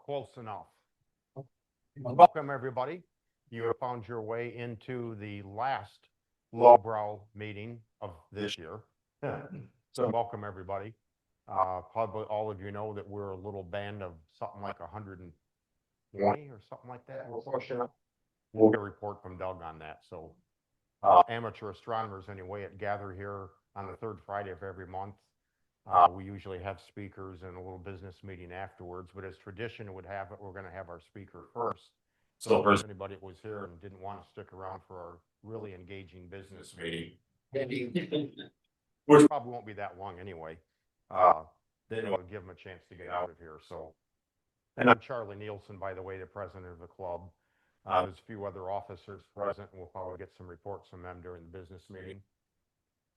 Close enough. Welcome, everybody. You have found your way into the last Lowbrow meeting of this year. So welcome, everybody. Probably all of you know that we're a little band of something like 120 or something like that. We're pushing up. We'll get a report from Doug on that. So amateur astronomers, anyway, gather here on the third Friday of every month. We usually have speakers and a little business meeting afterwards, but as tradition would have it, we're going to have our speaker first. So if anybody that was here and didn't want to stick around for our really engaging business meeting, which probably won't be that long anyway, then it would give them a chance to get out of here. So, and I'm Charlie Nielsen, by the way, the president of the club. There's a few other officers present, and we'll probably get some reports from them during the business meeting.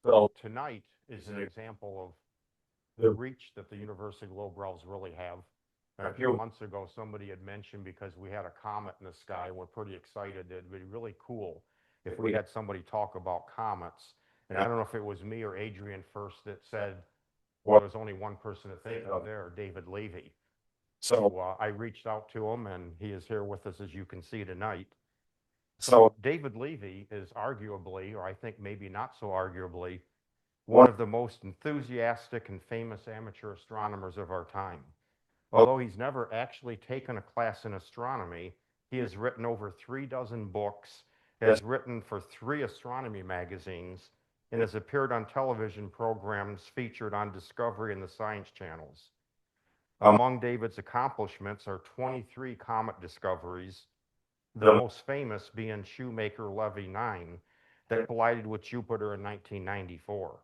So tonight is an example of the reach that the University of Lowbrows really have. A few months ago, somebody had mentioned, because we had a comet in the sky, and we're pretty excited, that it'd be really cool if we had somebody talk about comets. And I don't know if it was me or Adrian first that said, well, there's only one person to think of there, David Levy. So I reached out to him, and he is here with us, as you can see tonight. So David Levy is arguably, or I think maybe not so arguably, one of the most enthusiastic and famous amateur astronomers of our time. Although he's never actually taken a class in astronomy, he has written over 36 books, has written for 3 astronomy magazines, and has appeared on television programs featured on Discovery and the Science Channels. Among David's accomplishments are 23 comet discoveries, the most famous being Shoemaker-Levy 9 that collided with Jupiter in 1994.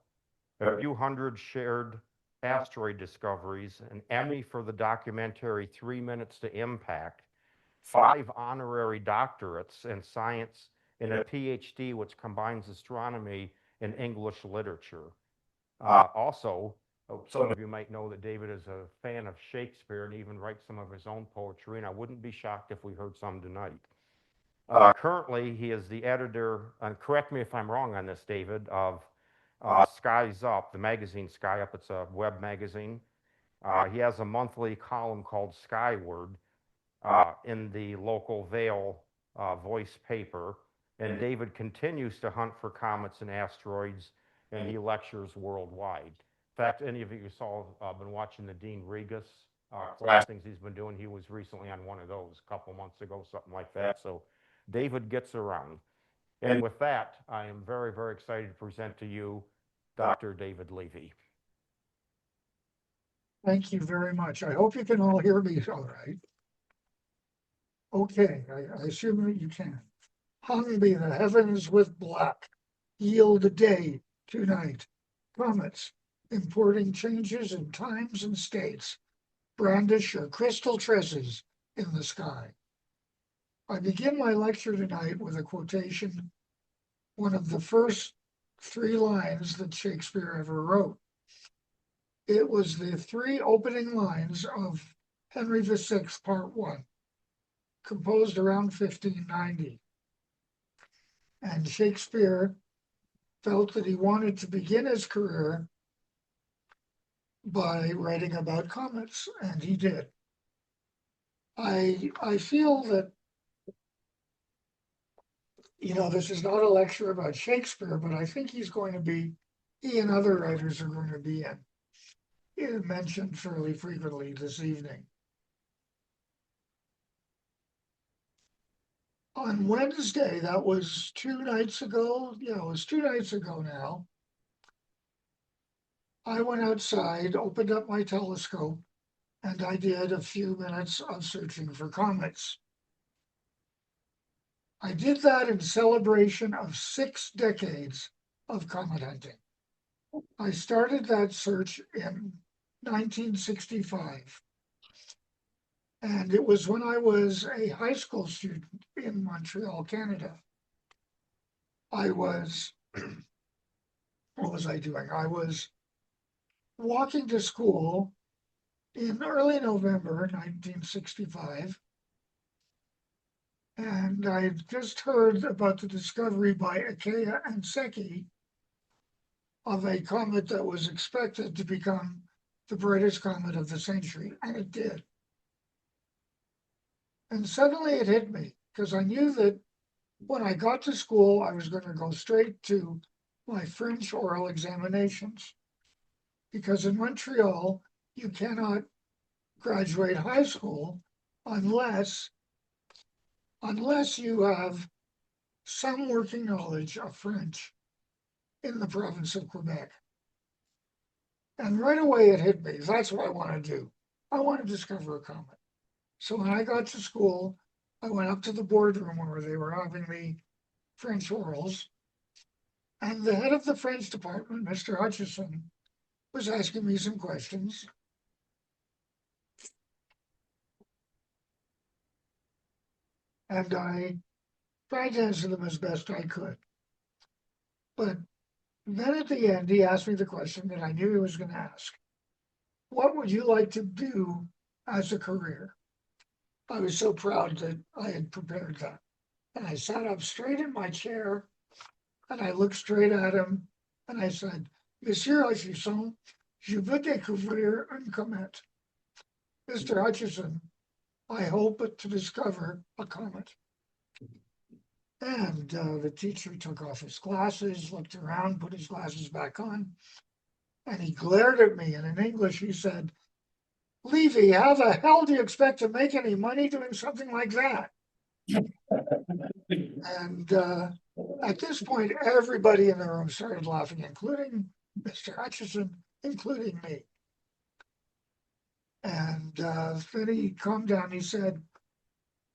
A few hundred shared asteroid discoveries, an Emmy for the documentary 3 Minutes to Impact, 5 honorary doctorates in science, and a PhD which combines astronomy and English literature. Also, some of you might know that David is a fan of Shakespeare and even writes some of his own poetry, and I wouldn't be shocked if we heard some tonight. Currently, he is the editor, and correct me if I'm wrong on this, David, of Sky's Up, the magazine Sky Up. It's a web magazine. He has a monthly column called Skyward in the local Vale Voice paper. And David continues to hunt for comets and asteroids, and he lectures worldwide. In fact, any of you saw, been watching the Dean Regas class things he's been doing. He was recently on one of those a couple months ago, something like that. So David gets around. And with that, I am very, very excited to present to you Dr. David Levy. Thank you very much. I hope you can all hear me all right. Okay, I assume that you can. Hung be the heavens with black, yield a day to night. Comets, importing changes in times and states, brandish your crystal tresses in the sky. I begin my lecture tonight with a quotation, one of the first 3 lines that Shakespeare ever wrote. It was the 3 opening lines of Henry VI, Part 1, composed around 1590. And Shakespeare felt that he wanted to begin his career by writing about comets, and he did. I feel that, this is not a lecture about Shakespeare, but I think he and other writers are going to be mentioned fairly frequently this evening. On Wednesday, that was 2 nights ago. Yeah, it was 2 nights ago now. I went outside, opened up my telescope, and I did a few minutes of searching for comets. I did that in celebration of 6 decades of comet hunting. I started that search in 1965. And it was when I was a high school student in Montreal, Canada. What was I doing? I was walking to school in early November 1965. And I had just heard about the discovery by Ikeya and Seki of a comet that was expected to become the brightest comet of the century, and it did. And suddenly it hit me, because I knew that when I got to school, I was going to go straight to my French oral examinations. Because in Montreal, you cannot graduate high school unless you have some working knowledge of French in the province of Quebec. And right away it hit me. That's what I want to do. I want to discover a comet. So when I got to school, I went up to the boardroom where they were having the French orals. And the head of the French department, Mr. Hutchison, was asking me some questions. And I tried to answer them as best I could. But then at the end, he asked me the question that I knew he was going to ask. What would you like to do as a career? I was so proud that I had prepared that. And I sat up straight in my chair and I looked straight at him and I said, Monsieur Hutchison, je veux découvrir un comet. Mr. Hutchison, I hope to discover a comet. And the teacher took off his glasses, looked around, put his glasses back on, and he glared at me. And in English, he said, Levy, how the hell do you expect to make any money doing something like that? And at this point, everybody in the room started laughing, including Mr. Hutchison, including me. And then he calmed down. He said,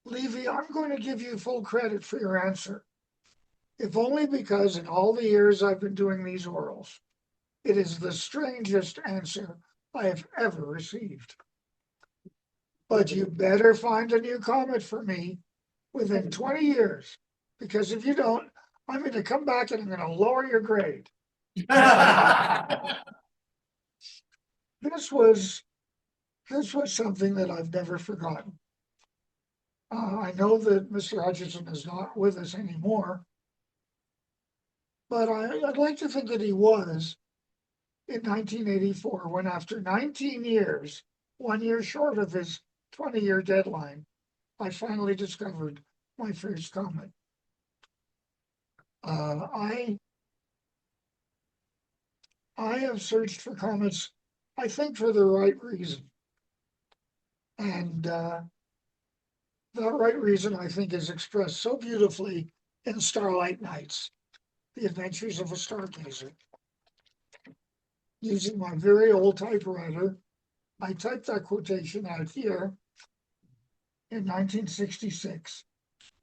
Levy, I'm going to give you full credit for your answer, if only because in all the years I've been doing these orals, it is the strangest answer I have ever received. But you better find a new comet for me within 20 years, because if you don't, I'm going to come back and I'm going to lower your grade. This was something that I've never forgotten. I know that Mr. Hutchison is not with us anymore, but I'd like to think that he was in 1984, when after 19 years, 1 year short of his 20-year deadline, I finally discovered my first comet. I have searched for comets, I think, for the right reason. And that right reason, I think, is expressed so beautifully in Starlight Nights, The Adventures of a Stargazer. Using my very old typewriter, I typed that quotation out here in 1966,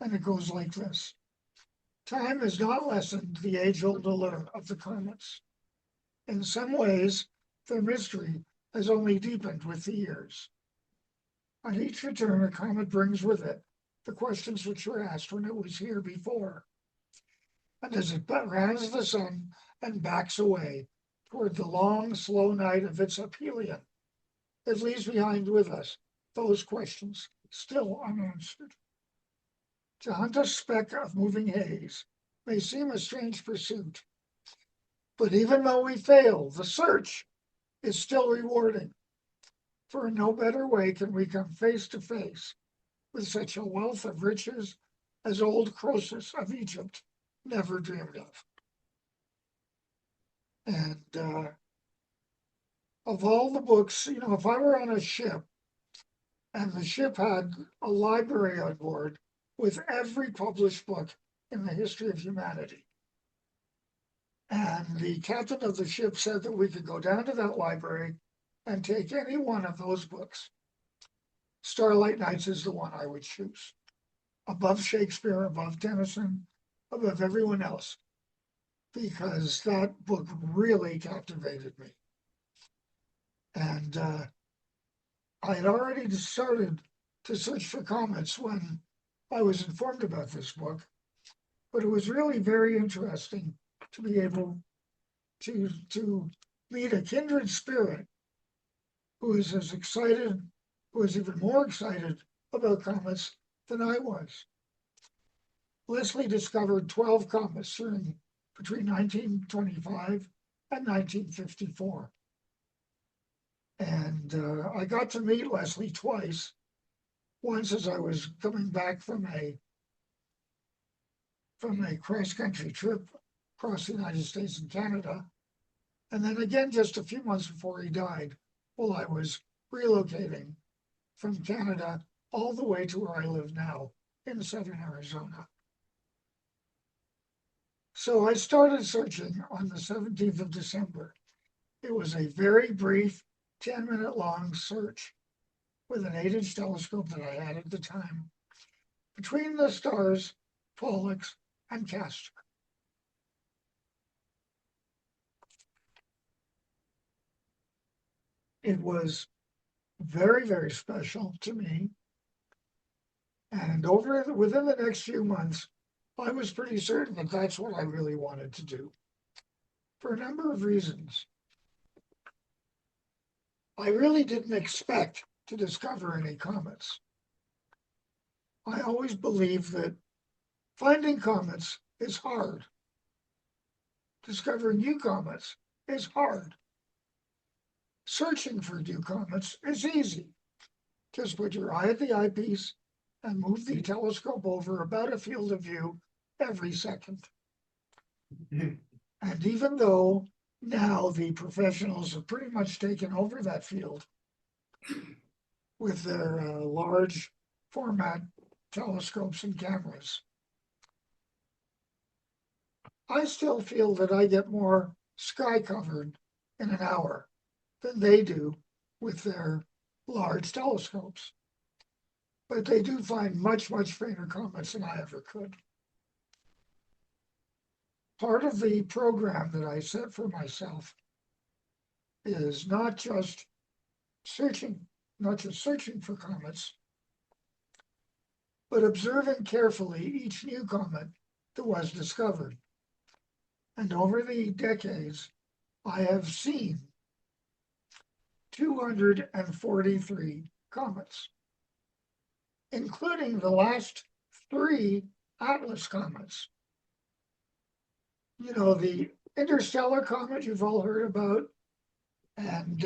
and it goes like this. Time has not lessened the age-old allure of the comets. In some ways, their mystery has only deepened with the years. On each return, a comet brings with it the questions which were asked when it was here before. And as it rounds the sun and backs away toward the long, slow night of its aphelion, it leaves behind with us those questions still unanswered. To hunt a speck of moving haze may seem a strange pursuit, but even though we fail, the search is still rewarding. For in no better way can we come face to face with such a wealth of riches as old Croesus of Egypt never dreamed of. And of all the books, if I were on a ship and the ship had a library on board with every published book in the history of humanity, and the captain of the ship said that we could go down to that library and take any one of those books, Starlight Nights is the one I would choose. Above Shakespeare, above Tennyson, above everyone else, because that book really captivated me. And I had already started to search for comets when I was informed about this book, but it was really very interesting to be able to meet a kindred spirit who is as excited, who is even more excited about comets than I was. Leslie discovered 12 comets between 1925 and 1954. And I got to meet Leslie twice. once as I was coming back from a cross-country trip across the United States and Canada. And then again, just a few months before he died, while I was relocating from Canada all the way to where I live now in southern Arizona. So I started searching on the 17th of December. It was a very brief 10-minute long search with an 8-inch telescope that I had at the time between the stars, Pollux, and Castor. It was very, very special to me. And within the next few months, I was pretty certain that that's what I really wanted to do for a number of reasons. I really didn't expect to discover any comets. I always believed that finding comets is hard. Discovering new comets is hard. Searching for new comets is easy. Just put your eye at the eyepiece and move the telescope over about a field of view every second. And even though now the professionals have pretty much taken over that field with their large format telescopes and cameras, I still feel that I get more sky covered in an hour than they do with their large telescopes. But they do find much, much fainter comets than I ever could. Part of the program that I set for myself is not just searching for comets, but observing carefully each new comet that was discovered. And over the decades, I have seen 243 comets, including the last 3 Atlas comets. You know, the interstellar comet you've all heard about, and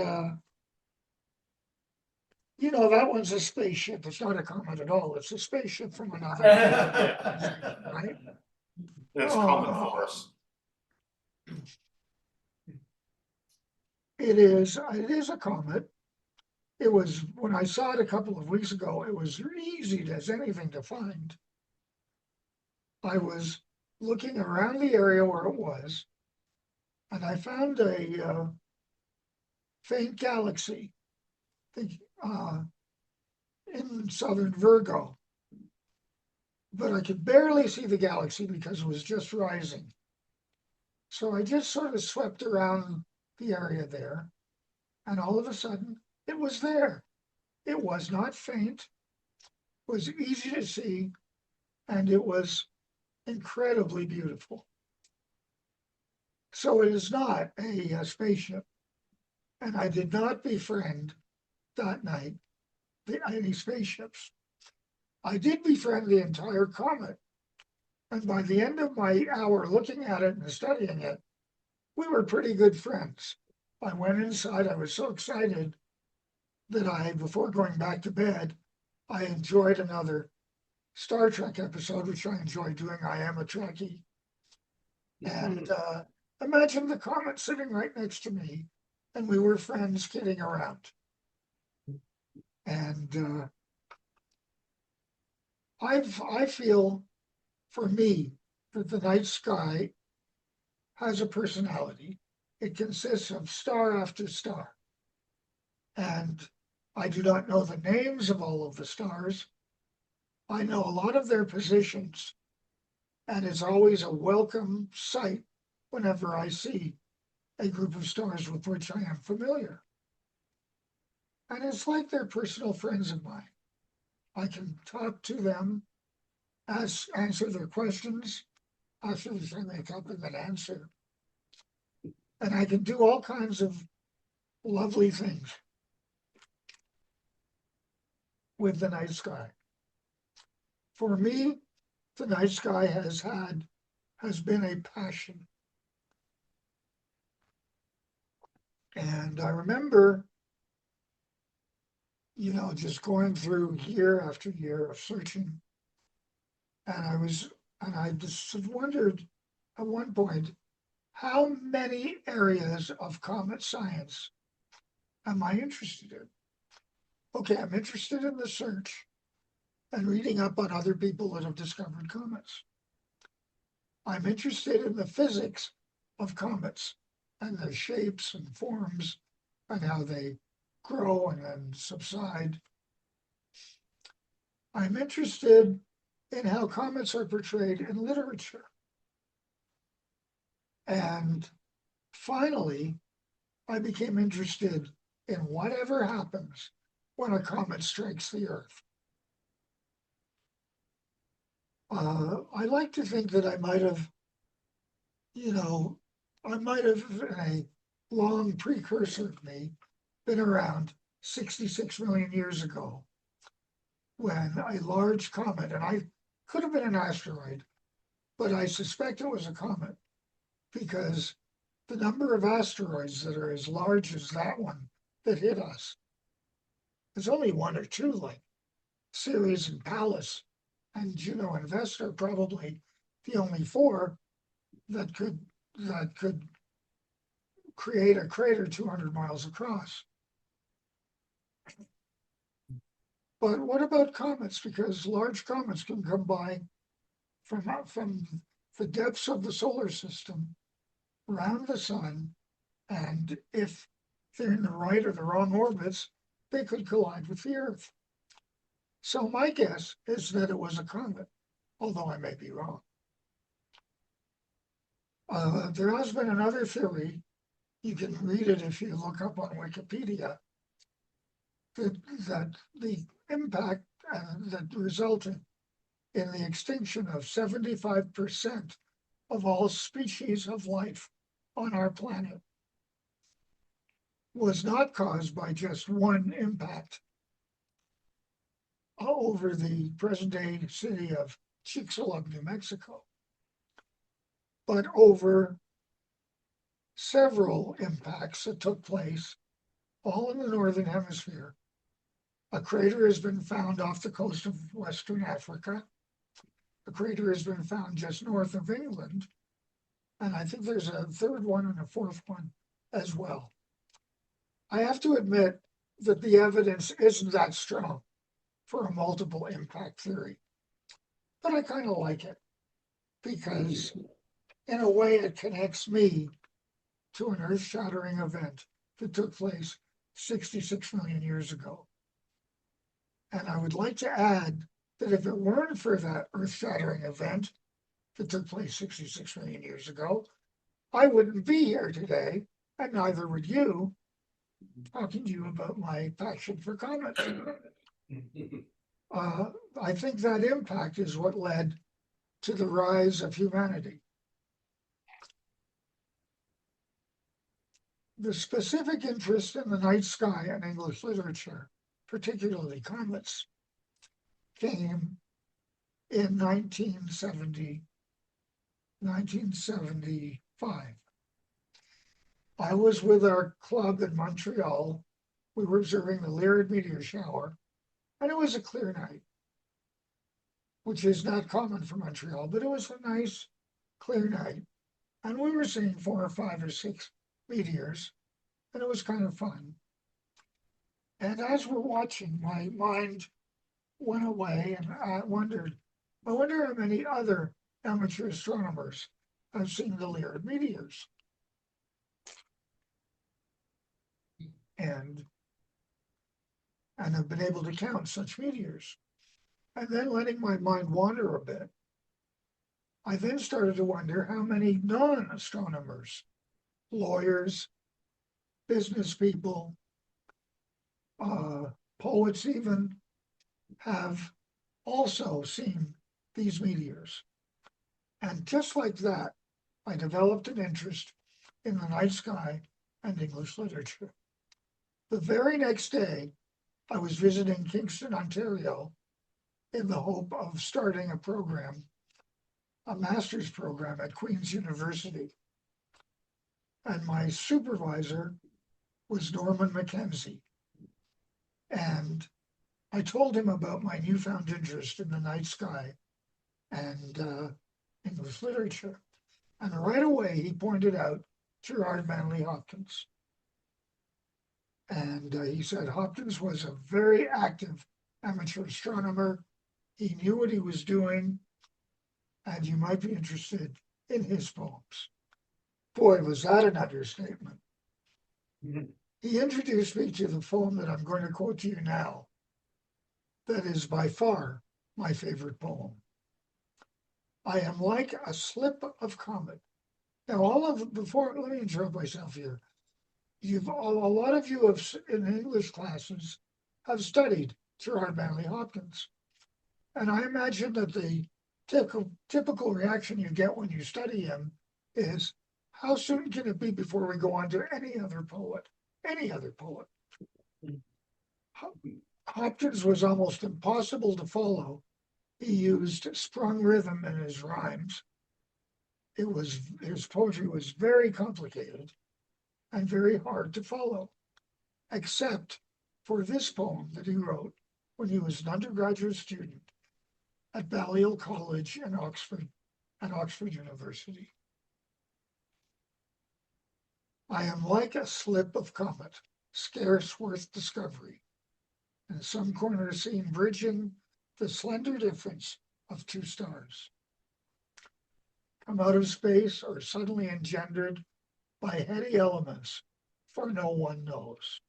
you know, that one's a spaceship. It's not a comet at all. It's a spaceship from another right? That's common for us. It is a comet. It was, when I saw it a couple of weeks ago, it was easy as anything to find. I was looking around the area where it was, and I found a faint galaxy in southern Virgo. But I could barely see the galaxy because it was just rising. So I just sort of swept around the area there, and all of a sudden, it was there. It was not faint, it was easy to see, and it was incredibly beautiful. So it is not a spaceship, and I did not befriend that night any spaceships. I did befriend the entire comet, and by the end of my hour looking at it and studying it, we were pretty good friends. I went inside, I was so excited that before going back to bed, I enjoyed another Star Trek episode, which I enjoy doing. I am a Trekkie. And imagine the comet sitting right next to me, and we were friends kidding around. And I feel, for me, that the night sky has a personality. It consists of star after star. And I do not know the names of all of the stars. I know a lot of their positions, and it's always a welcome sight whenever I see a group of stars with which I am familiar. And it's like they're personal friends of mine. I can talk to them, answer their questions, after the thing they come and answer. And I can do all kinds of lovely things with the night sky. For me, the night sky has been a passion. And I remember just going through year after year of searching. And I just wondered at one point, how many areas of comet science am I interested in? Okay, I'm interested in the search and reading up on other people that have discovered comets. I'm interested in the physics of comets and their shapes and forms and how they grow and then subside. I'm interested in how comets are portrayed in literature. And finally, I became interested in whatever happens when a comet strikes the Earth. I like to think that I might have, in a long precursor of me, been around 66 million years ago when a large comet, and I could have been an asteroid, but I suspect it was a comet because the number of asteroids that are as large as that one that hit us, there's only one or two, like Ceres and Pallas and Juno and Vesta, are probably the only four that could create a crater 200 miles across. But what about comets? Because large comets can come by from the depths of the solar system around the sun, and if they're in the right or the wrong orbits, they could collide with the Earth. So my guess is that it was a comet, although I may be wrong. There has been another theory, you can read it if you look up on Wikipedia, that the impact that resulted in the extinction of 75% of all species of life on our planet was not caused by just one impact over the present-day city of Chicxulub, New Mexico, but over several impacts that took place all in the Northern Hemisphere. A crater has been found off the coast of Western Africa. A crater has been found just north of England. And I think there's a third one and a fourth one as well. I have to admit that the evidence isn't that strong for a multiple impact theory, but I kind of like it because in a way it connects me to an earth-shattering event that took place 66 million years ago. And I would like to add that if it weren't for that earth-shattering event that took place 66 million years ago, I wouldn't be here today, and neither would you, talking to you about my passion for comets. I think that impact is what led to the rise of humanity. The specific interest in the night sky and English literature, particularly comets, came in 1975. I was with our club in Montreal. We were observing the Lyrid meteor shower, and it was a clear night, which is not common for Montreal, but it was a nice, clear night. And we were seeing 4 or 5 or 6 meteors, and it was kind of fun. And as we're watching, my mind went away, and I wonder how many other amateur astronomers have seen the Lyrid meteors. And have been able to count such meteors. And then letting my mind wander a bit, I then started to wonder how many non-astronomers, lawyers, business people, poets even, have also seen these meteors. And just like that, I developed an interest in the night sky and English literature. The very next day, I was visiting Kingston, Ontario, in the hope of starting a program, a master's program at Queen's University. And my supervisor was Norman Mackenzie. And I told him about my newfound interest in the night sky and English literature. And right away, he pointed out Gerard Manley Hopkins. And he said Hopkins was a very active amateur astronomer. He knew what he was doing, and you might be interested in his poems. Boy, was that an understatement. He introduced me to the poem that I'm going to quote to you now. That is by far my favorite poem. I am like a slip of comet. Now, before, let me interrupt myself here. A lot of you have, in English classes, have studied Gerard Manley Hopkins. And I imagine that the typical reaction you get when you study him is, how soon can it be before we go on to any other poet? Any other poet. Hopkins was almost impossible to follow. He used sprung rhythm in his rhymes. His poetry was very complicated and very hard to follow, except for this poem that he wrote when he was an undergraduate student at Balliol College in Oxford and Oxford University. I am like a slip of comet, scarce worth discovery, in some corner seen bridging the slender difference of two stars, come out of space or suddenly engendered by heady elements, for no one knows.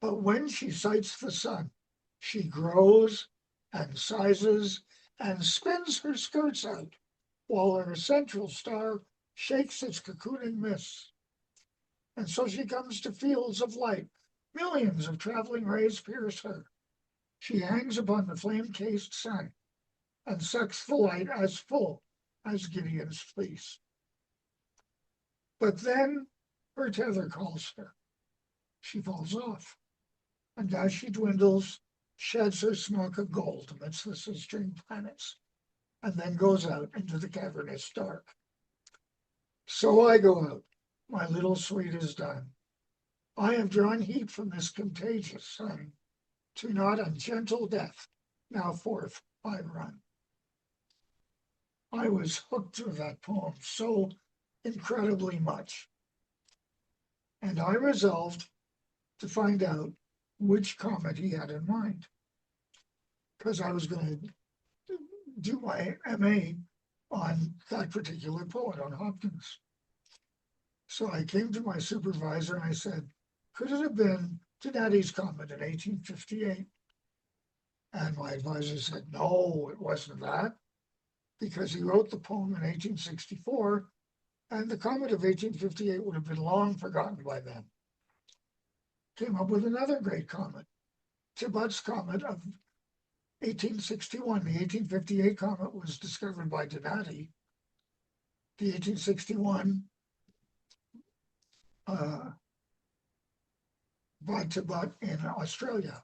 But when she sights the sun, she grows and sizes and spins her skirts out, while her central star shakes its cocooning mists. And so she comes to fields of light. Millions of traveling rays pierce her. She hangs upon the flame-cased sun and sucks the light as full as Gideon's fleece. But then her tether calls her. She falls off, and as she dwindles, sheds her smock of gold amidst the sistering planets, and then goes out into the cavernous dark. So I go out, my little suite is done. I have drawn heat from this contagious sun, to not ungentle death, now forth I run. I was hooked to that poem so incredibly much, and I resolved to find out which comet he had in mind, because I was going to do my MA on that particular poet, on Hopkins. So I came to my supervisor and I said, could it have been Donati's comet in 1858? And my advisor said, no, it wasn't that, because he wrote the poem in 1864, and the comet of 1858 would have been long forgotten by then. Came up with another great comet, Tibet's comet of 1861. The 1858 comet was discovered by Donati. The 1861 by Tibet in Australia.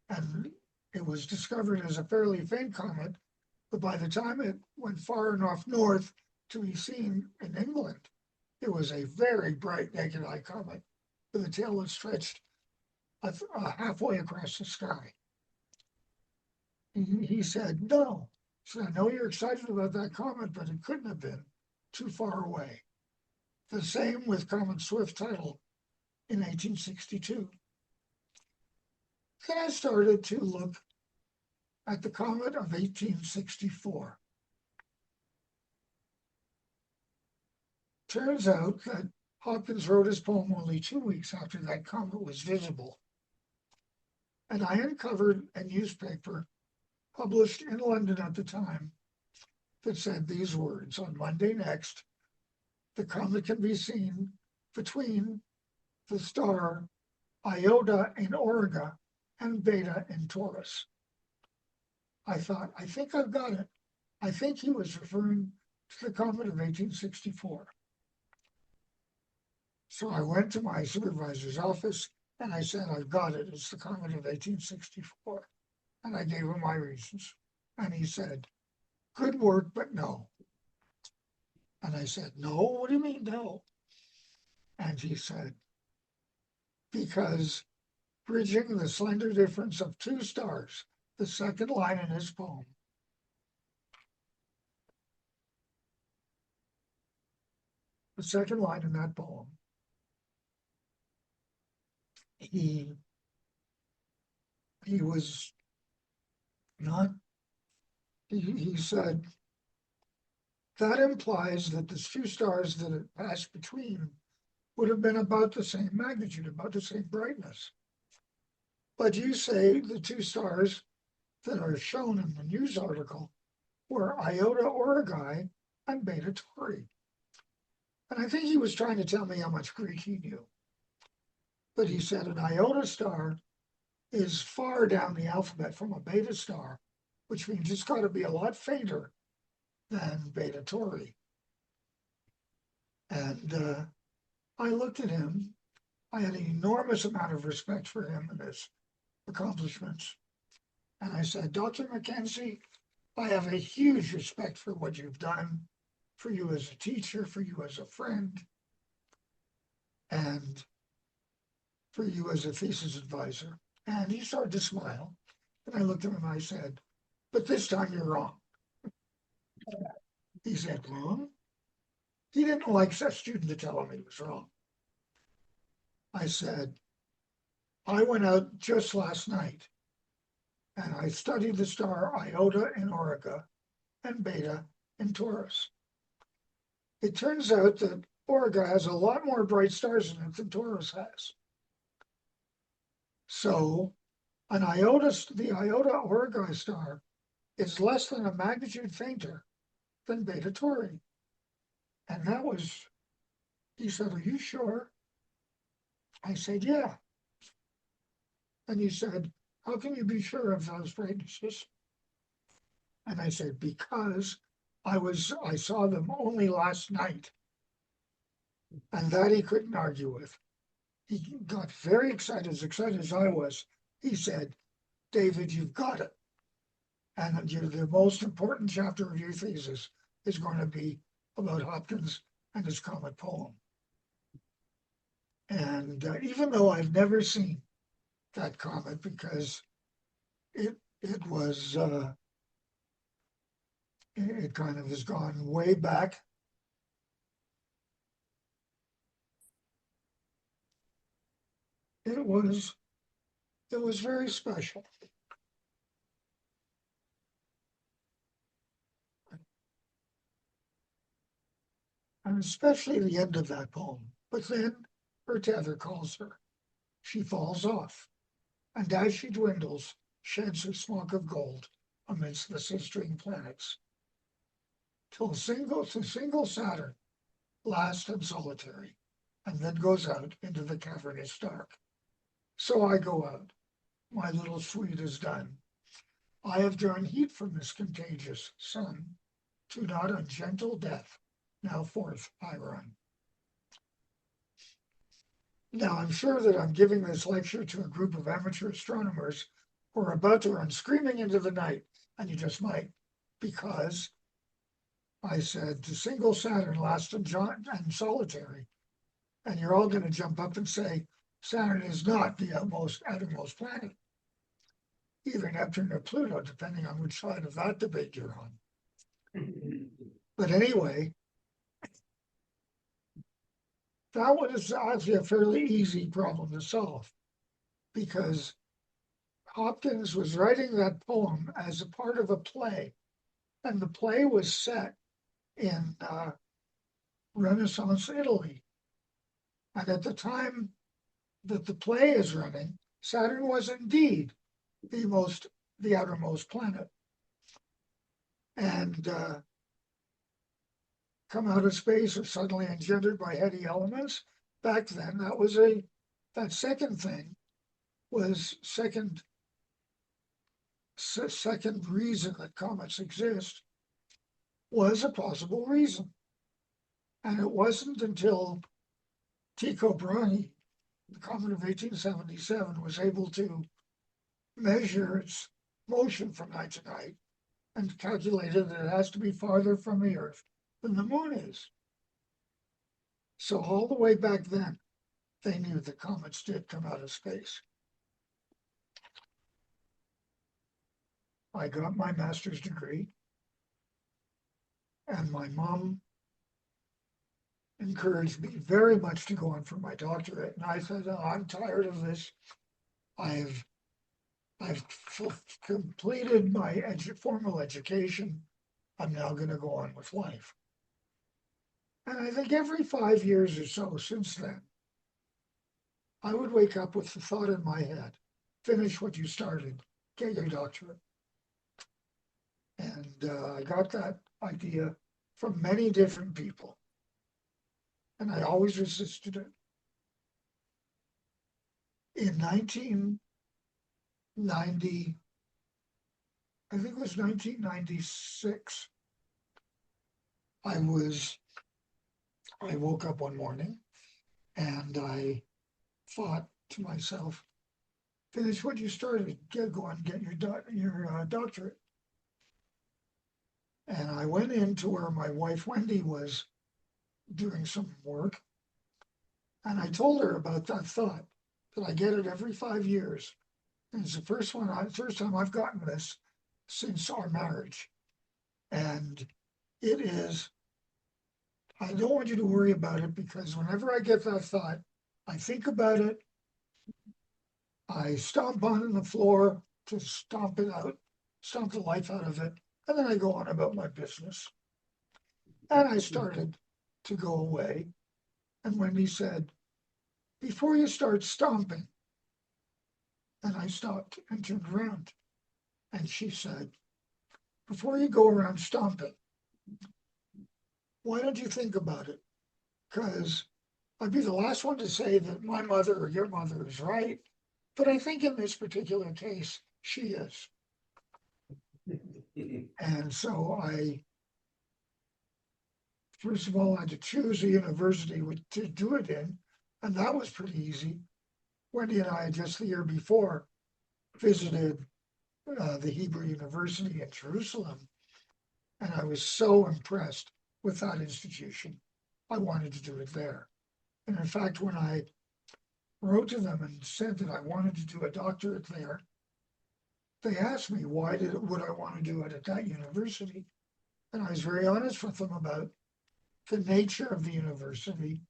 And it was discovered as a fairly faint comet, but by the time it went far enough north to be seen in England, it was a very bright naked eye comet with a tail that stretched halfway across the sky. He said, no. He said, I know you're excited about that comet, but it couldn't have been too far away. The same with Comet Swift-Tuttle in 1862. Then I started to look at the comet of 1864. Turns out that Hopkins wrote his poem only 2 weeks after that comet was visible. And I uncovered a newspaper published in London at the time that said these words: on Monday next, the comet can be seen between the star Iota in Auriga and Beta in Taurus. I thought, I think I've got it. I think he was referring to the comet of 1864. So I went to my supervisor's office and I said, I've got it. It's the comet of 1864. And I gave him my reasons. And he said, good work, but no. And I said, no, what do you mean no? And he said, because bridging the slender difference of two stars, the second line in his poem, the second line in that poem, he was not, he said, that implies that the two stars that had passed between would have been about the same magnitude, about the same brightness. But you say the two stars that are shown in the news article were Iota Aurigae and Beta Tauri. And I think he was trying to tell me how much Greek he knew. But he said an Iota star is far down the alphabet from a Beta star, which means it's got to be a lot fainter than Beta Tauri. And I looked at him. I had an enormous amount of respect for him and his accomplishments. And I said, Dr. Mackenzie, I have a huge respect for what you've done, for you as a teacher, for you as a friend, and for you as a thesis advisor. And he started to smile. And I looked at him and I said, but this time you're wrong. He said, wrong? He didn't like a student to tell him he was wrong. I said, I went out just last night and I studied the star Iota in Auriga and Beta in Taurus. It turns out that Auriga has a lot more bright stars in it than Taurus has. So the Iota Aurigae star is less than a magnitude fainter than Beta Tauri. And that was, he said, are you sure? I said, yeah. And he said, how can you be sure of those brightnesses? And I said, because I saw them only last night. And that he couldn't argue with. He got very excited as I was. He said, David, you've got it. And the most important chapter of your thesis is going to be about Hopkins and his comet poem. And even though I've never seen that comet, because it was, it kind of has gone way back. It was very special. And especially the end of that poem. But then her tether calls her. She falls off, and as she dwindles, sheds her smock of gold amidst the sistering planets, till single Saturn, last and solitary, and then goes out into the cavernous dark. So I go out. My little suite is done. I have drawn heat from this contagious sun, to not ungentle death. Now forth I run. Now I'm sure that I'm giving this lecture to a group of amateur astronomers who are about to run screaming into the night, and you just might, because I said to single Saturn, last and solitary, and you're all going to jump up and say Saturn is not the outermost planet, either Neptune or Pluto, depending on which side of that debate you're on. But anyway, that was actually a fairly easy problem to solve, because Hopkins was writing that poem as a part of a play, and the play was set in Renaissance Italy. And at the time that the play is running, Saturn was indeed the outermost planet. And come out of space or suddenly engendered by heady elements. Back then, that second thing was second reason that comets exist was a possible reason. And it wasn't until Tycho Brahe, the comet of 1877, was able to measure its motion from night to night and calculated that it has to be farther from the Earth than the moon is. So all the way back then, they knew the comets did come out of space. I got my master's degree, and my mom encouraged me very much to go on for my doctorate. And I said, oh, I'm tired of this. I've completed my formal education. I'm now going to go on with life. And I think every 5 years or so since then, I would wake up with the thought in my head, finish what you started, get your doctorate. And I got that idea from many different people. And I always resisted it. In 1990, I think it was 1996, I woke up one morning and I thought to myself, finish what you started, go on, get your doctorate. And I went into where my wife Wendy was doing some work, and I told her about that thought, that I get it every 5 years. And it's the first time I've gotten this since our marriage. And it is, I don't want you to worry about it, because whenever I get that thought, I think about it, I stomp on the floor to stomp it out, stomp the life out of it, and then I go on about my business. And I started to go away. And Wendy said, before you start stomping, and I stopped and turned around. And she said, before you go around stomping, why don't you think about it? Because I'd be the last one to say that my mother or your mother is right, but I think in this particular case, she is. And so first of all, I had to choose a university to do it in, and that was pretty easy. Wendy and I, just the year before, visited the Hebrew University in Jerusalem, and I was so impressed with that institution. I wanted to do it there. And in fact, when I wrote to them and said that I wanted to do a doctorate there, they asked me would I want to do it at that university. And I was very honest with them about the nature of the university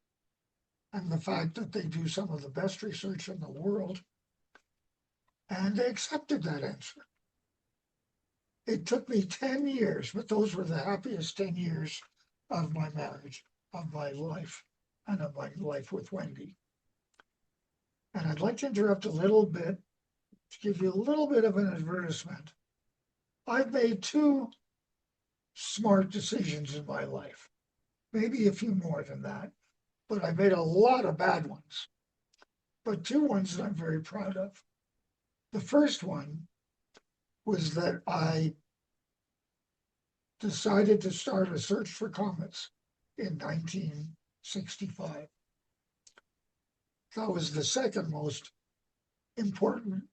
and the fact that they do some of the best research in the world. And they accepted that answer. It took me 10 years, but those were the happiest 10 years of my marriage, of my life, and of my life with Wendy. And I'd like to interrupt a little bit to give you a little bit of an advertisement. I've made 2 smart decisions in my life, maybe a few more than that, but I've made a lot of bad ones, but 2 ones that I'm very proud of. The first one was that I decided to start a search for comets in 1965. That was the second most important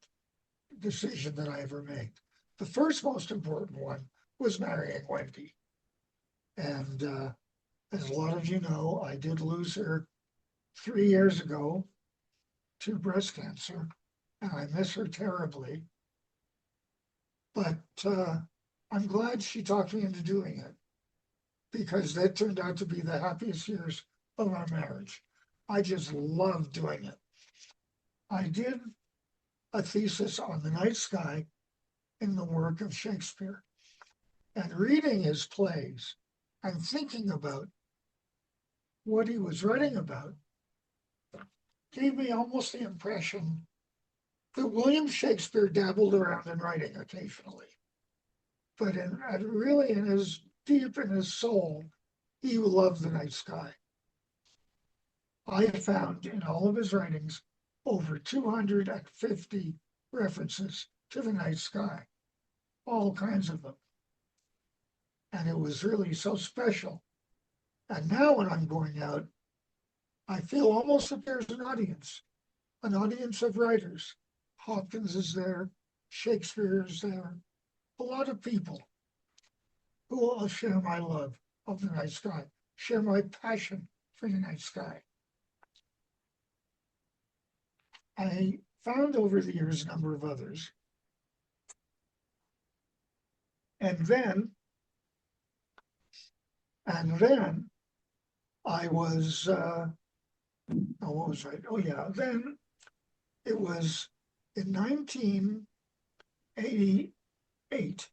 decision that I ever made. The first most important one was marrying Wendy. And as a lot of you know, I did lose her 3 years ago to breast cancer, and I miss her terribly. But I'm glad she talked me into doing it, because that turned out to be the happiest years of our marriage. I just loved doing it. I did a thesis on the night sky in the work of Shakespeare, and reading his plays and thinking about what he was writing about gave me almost the impression that William Shakespeare dabbled around in writing occasionally, but really deep in his soul, he loved the night sky. I found in all of his writings over 250 references to the night sky, all kinds of them. And it was really so special. And now when I'm going out, I feel almost that there's an audience of writers. Hopkins is there, Shakespeare is there, a lot of people who all share my love of the night sky, share my passion for the night sky. I found over the years a number of others. And then I was, what was I? Oh yeah, then it was in 1988.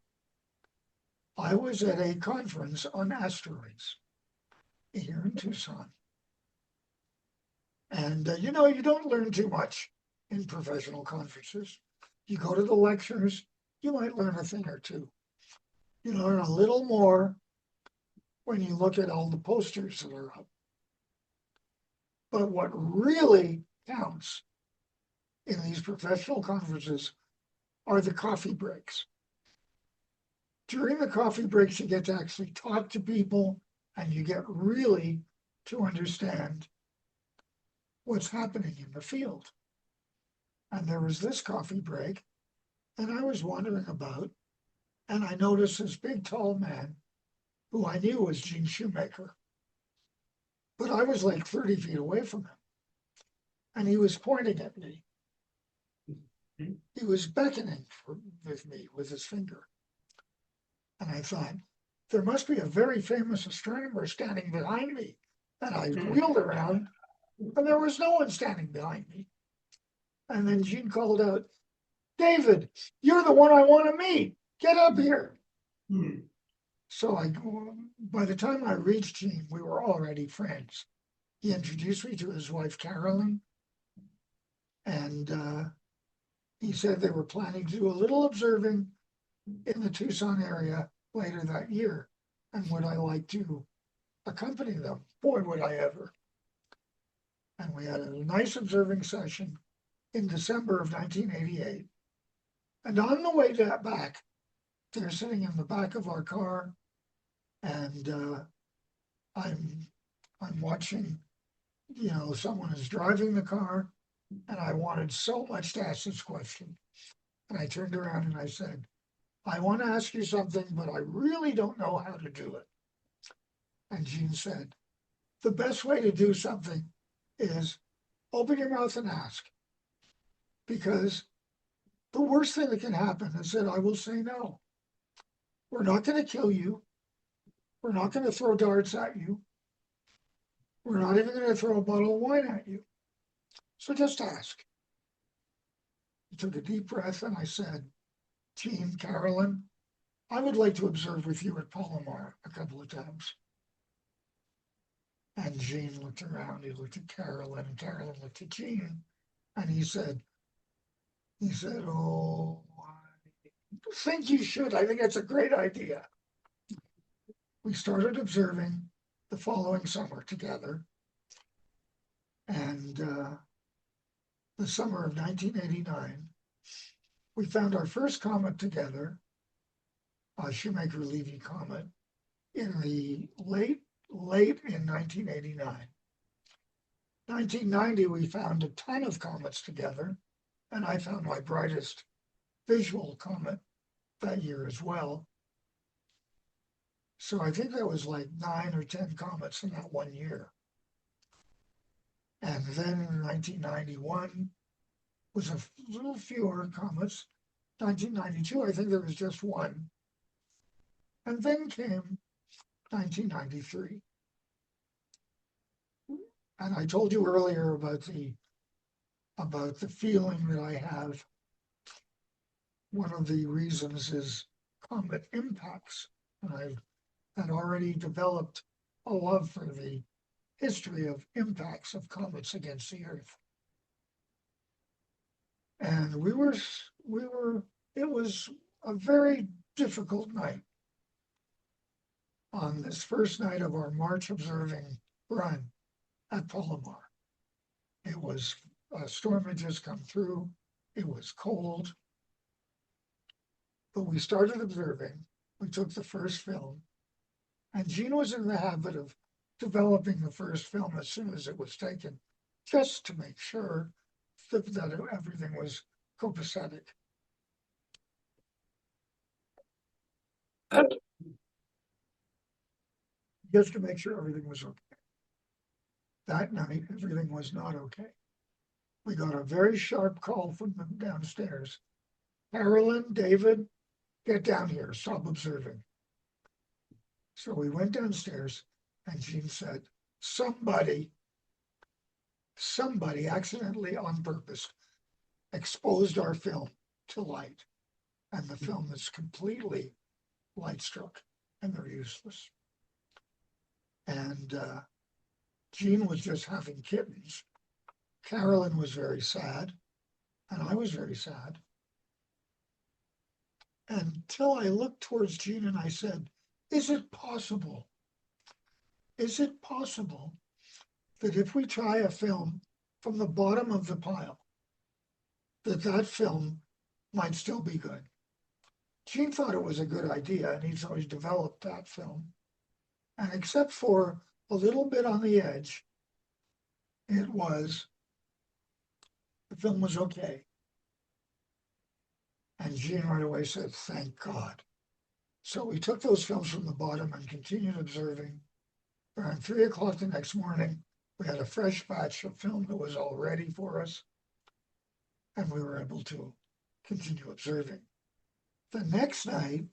I was at a conference on asteroids here in Tucson. And you know, you don't learn too much in professional conferences. You go to the lectures, you might learn a thing or two. You learn a little more when you look at all the posters that are up. But what really counts in these professional conferences are the coffee breaks. During the coffee breaks, you get to actually talk to people and you get really to understand what's happening in the field. And there was this coffee break, and I was wandering about, and I noticed this big, tall man who I knew was Gene Shoemaker. But I was like 30 feet away from him, and he was pointing at me. He was beckoning with me with his finger. And I thought, there must be a very famous astronomer standing behind me. And I wheeled around, and there was no one standing behind me. And then Gene called out, David, you're the one I want to meet. Get up here. So by the time I reached Gene, we were already friends. He introduced me to his wife, Carolyn. And he said they were planning to do a little observing in the Tucson area later that year. And would I like to accompany them? Boy, would I ever. And we had a nice observing session in December of 1988. And on the way back, they're sitting in the back of our car, and I'm watching, you know, someone is driving the car, and I wanted so much to ask this question. And I turned around and I said, I want to ask you something, but I really don't know how to do it. And Gene said, the best way to do something is open your mouth and ask. Because the worst thing that can happen is that I will say no. We're not going to kill you. We're not going to throw darts at you. We're not even going to throw a bottle of wine at you. So just ask. I took a deep breath and I said, Gene, Carolyn, I would like to observe with you at Palomar a couple of times. And Gene looked around, he looked at Carolyn, and Carolyn looked at Gene, and he said, oh, I think you should. I think that's a great idea. We started observing the following summer together. And the summer of 1989, we found our first comet together, a shoemaker-levy comet, in the late in 1989. 1990, we found a ton of comets together, and I found my brightest visual comet that year as well. So I think that was like 9 or 10 comets in that one year. And then in 1991 was a little fewer comets. 1992, I think there was just one. And then came 1993. And I told you earlier about the feeling that I have. One of the reasons is comet impacts. And I've had already developed a love for the history of impacts of comets against the Earth. And it was a very difficult night. On this first night of our March observing run at Palomar. It was, a storm had just come through. It was cold. But we started observing. We took the first film. And Gene was in the habit of developing the first film as soon as it was taken, just to make sure that everything was copacetic. Just to make sure everything was okay. That night, everything was not okay. we got a very sharp call from them downstairs. Carolyn, David, get down here, stop observing. So we went downstairs and Jean said, somebody accidentally on purpose exposed our film to light. And the film is completely light struck and they're useless. And Jean was just having kittens. Carolyn was very sad, and I was very sad. Until I looked towards Jean and I said, is it possible that if we try a film from the bottom of the pile, that film might still be good? Jean thought it was a good idea, and he's always developed that film. And except for a little bit on the edge, the film was okay. And Jean right away said, thank God. So we took those films from the bottom and continued observing. Around 3 o'clock the next morning, we had a fresh batch of film that was all ready for us. And we were able to continue observing. The next night,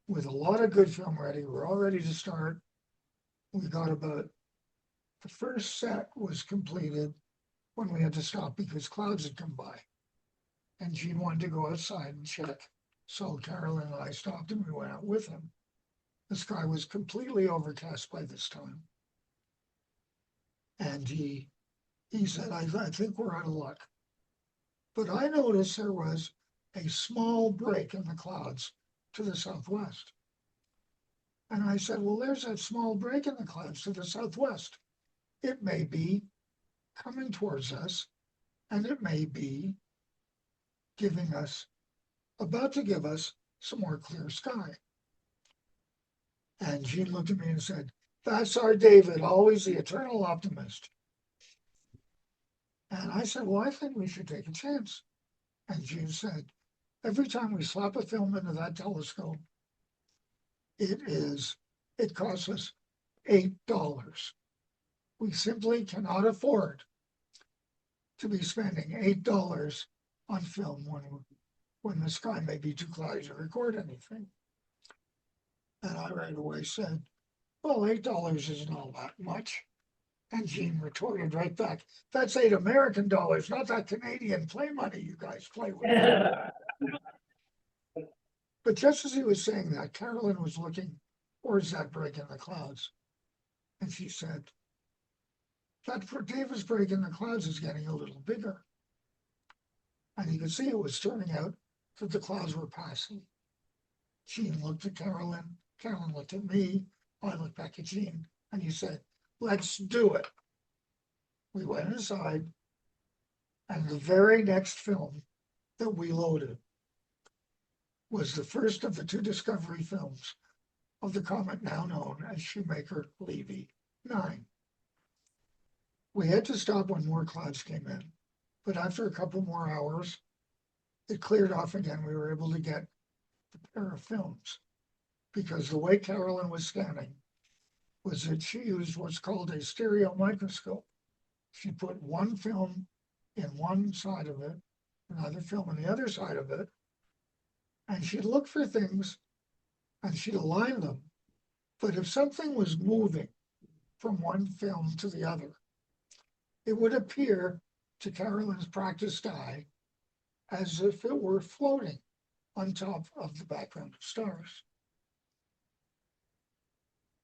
with a lot of good film ready, we're all ready to start. We got about, the first set was completed when we had to stop because clouds had come by. And Jean wanted to go outside and check. So Carolyn and I stopped and we went out with him. The sky was completely overcast by this time. And he said, I think we're out of luck. But I noticed there was a small break in the clouds to the southwest. And I said, well, there's that small break in the clouds to the southwest. It may be coming towards us, and it may be about to give us some more clear sky. And Jean looked at me and said, that's our David, always the eternal optimist. And I said, well, I think we should take a chance. And Jean said, every time we slap a film into that telescope, it costs us $8. We simply cannot afford to be spending $8 on film when the sky may be too cloudy to record anything. And I right away said, well, $8 isn't all that much. And Jean retorted right back, that's $8 American dollars, not that Canadian play money you guys play with. But just as he was saying that, Carolyn was looking towards that break in the clouds. And she said, that for David's break in the clouds is getting a little bigger. And you could see it was turning out that the clouds were passing. Jean looked at Carolyn, Carolyn looked at me, I looked back at Jean, and he said, let's do it. We went inside, and the very next film that we loaded was the first of the 2 discovery films of the comet now known as Shoemaker-Levy 9. We had to stop when more clouds came in, but after a couple more hours, it cleared off again. We were able to get the pair of films because the way Carolyn was scanning was that she used what's called a stereo microscope. She put one film in one side of it, another film on the other side of it, and she'd look for things and she'd align them. But if something was moving from one film to the other, it would appear to Carolyn's practiced eye as if it were floating on top of the background of stars.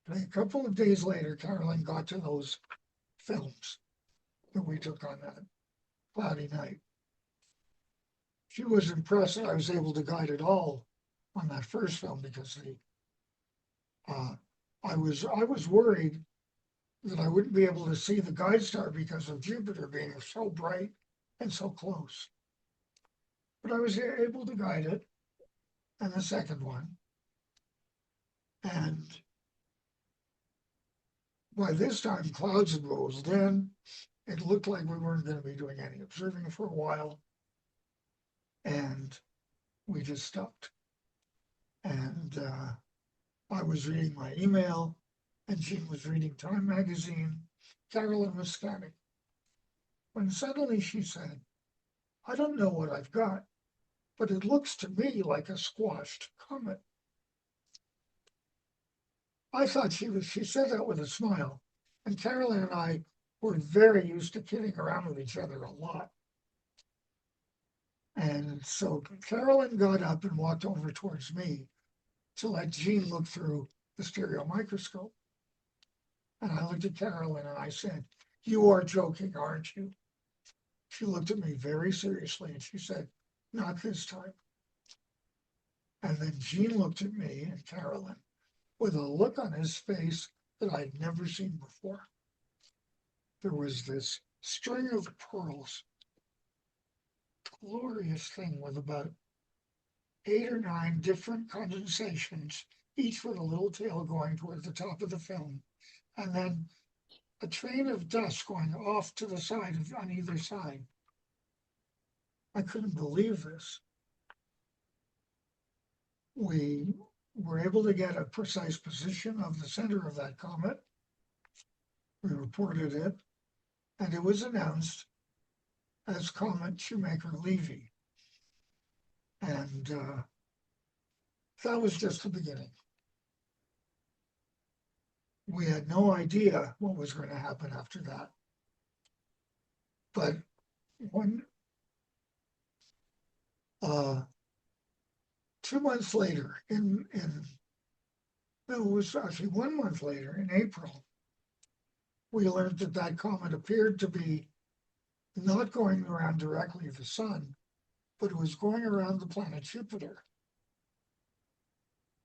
And a couple of days later, Carolyn got to those films that we took on that cloudy night. She was impressed that I was able to guide it all on that first film because I was worried that I wouldn't be able to see the guide star because of Jupiter being so bright and so close. But I was able to guide it, and the second one. And by this time, clouds had rolled in. It looked like we weren't going to be doing any observing for a while. And we just stopped. And I was reading my email, and Jean was reading Time magazine. Carolyn was scanning. When suddenly she said, I don't know what I've got, but it looks to me like a squashed comet. I thought she said that with a smile, and Carolyn and I were very used to kidding around with each other a lot. And so Carolyn got up and walked over towards me to let Jean look through the stereo microscope. And I looked at Carolyn and I said, "You are joking, aren't you?" She looked at me very seriously and she said, "Not this time." And then Jean looked at me and Carolyn with a look on his face that I'd never seen before. There was this string of pearls, glorious thing with about 8 or 9 different condensations, each with a little tail going toward the top of the film, and then a train of dust going off to the side on either side. I couldn't believe this. We were able to get a precise position of the center of that comet. We reported it, and it was announced as Comet Shoemaker-Levy. And that was just the beginning. We had no idea what was going to happen after that. But when 2 months later, no, it was actually 1 month later, in April, we learned that that comet appeared to be not going around directly the sun, but it was going around the planet Jupiter.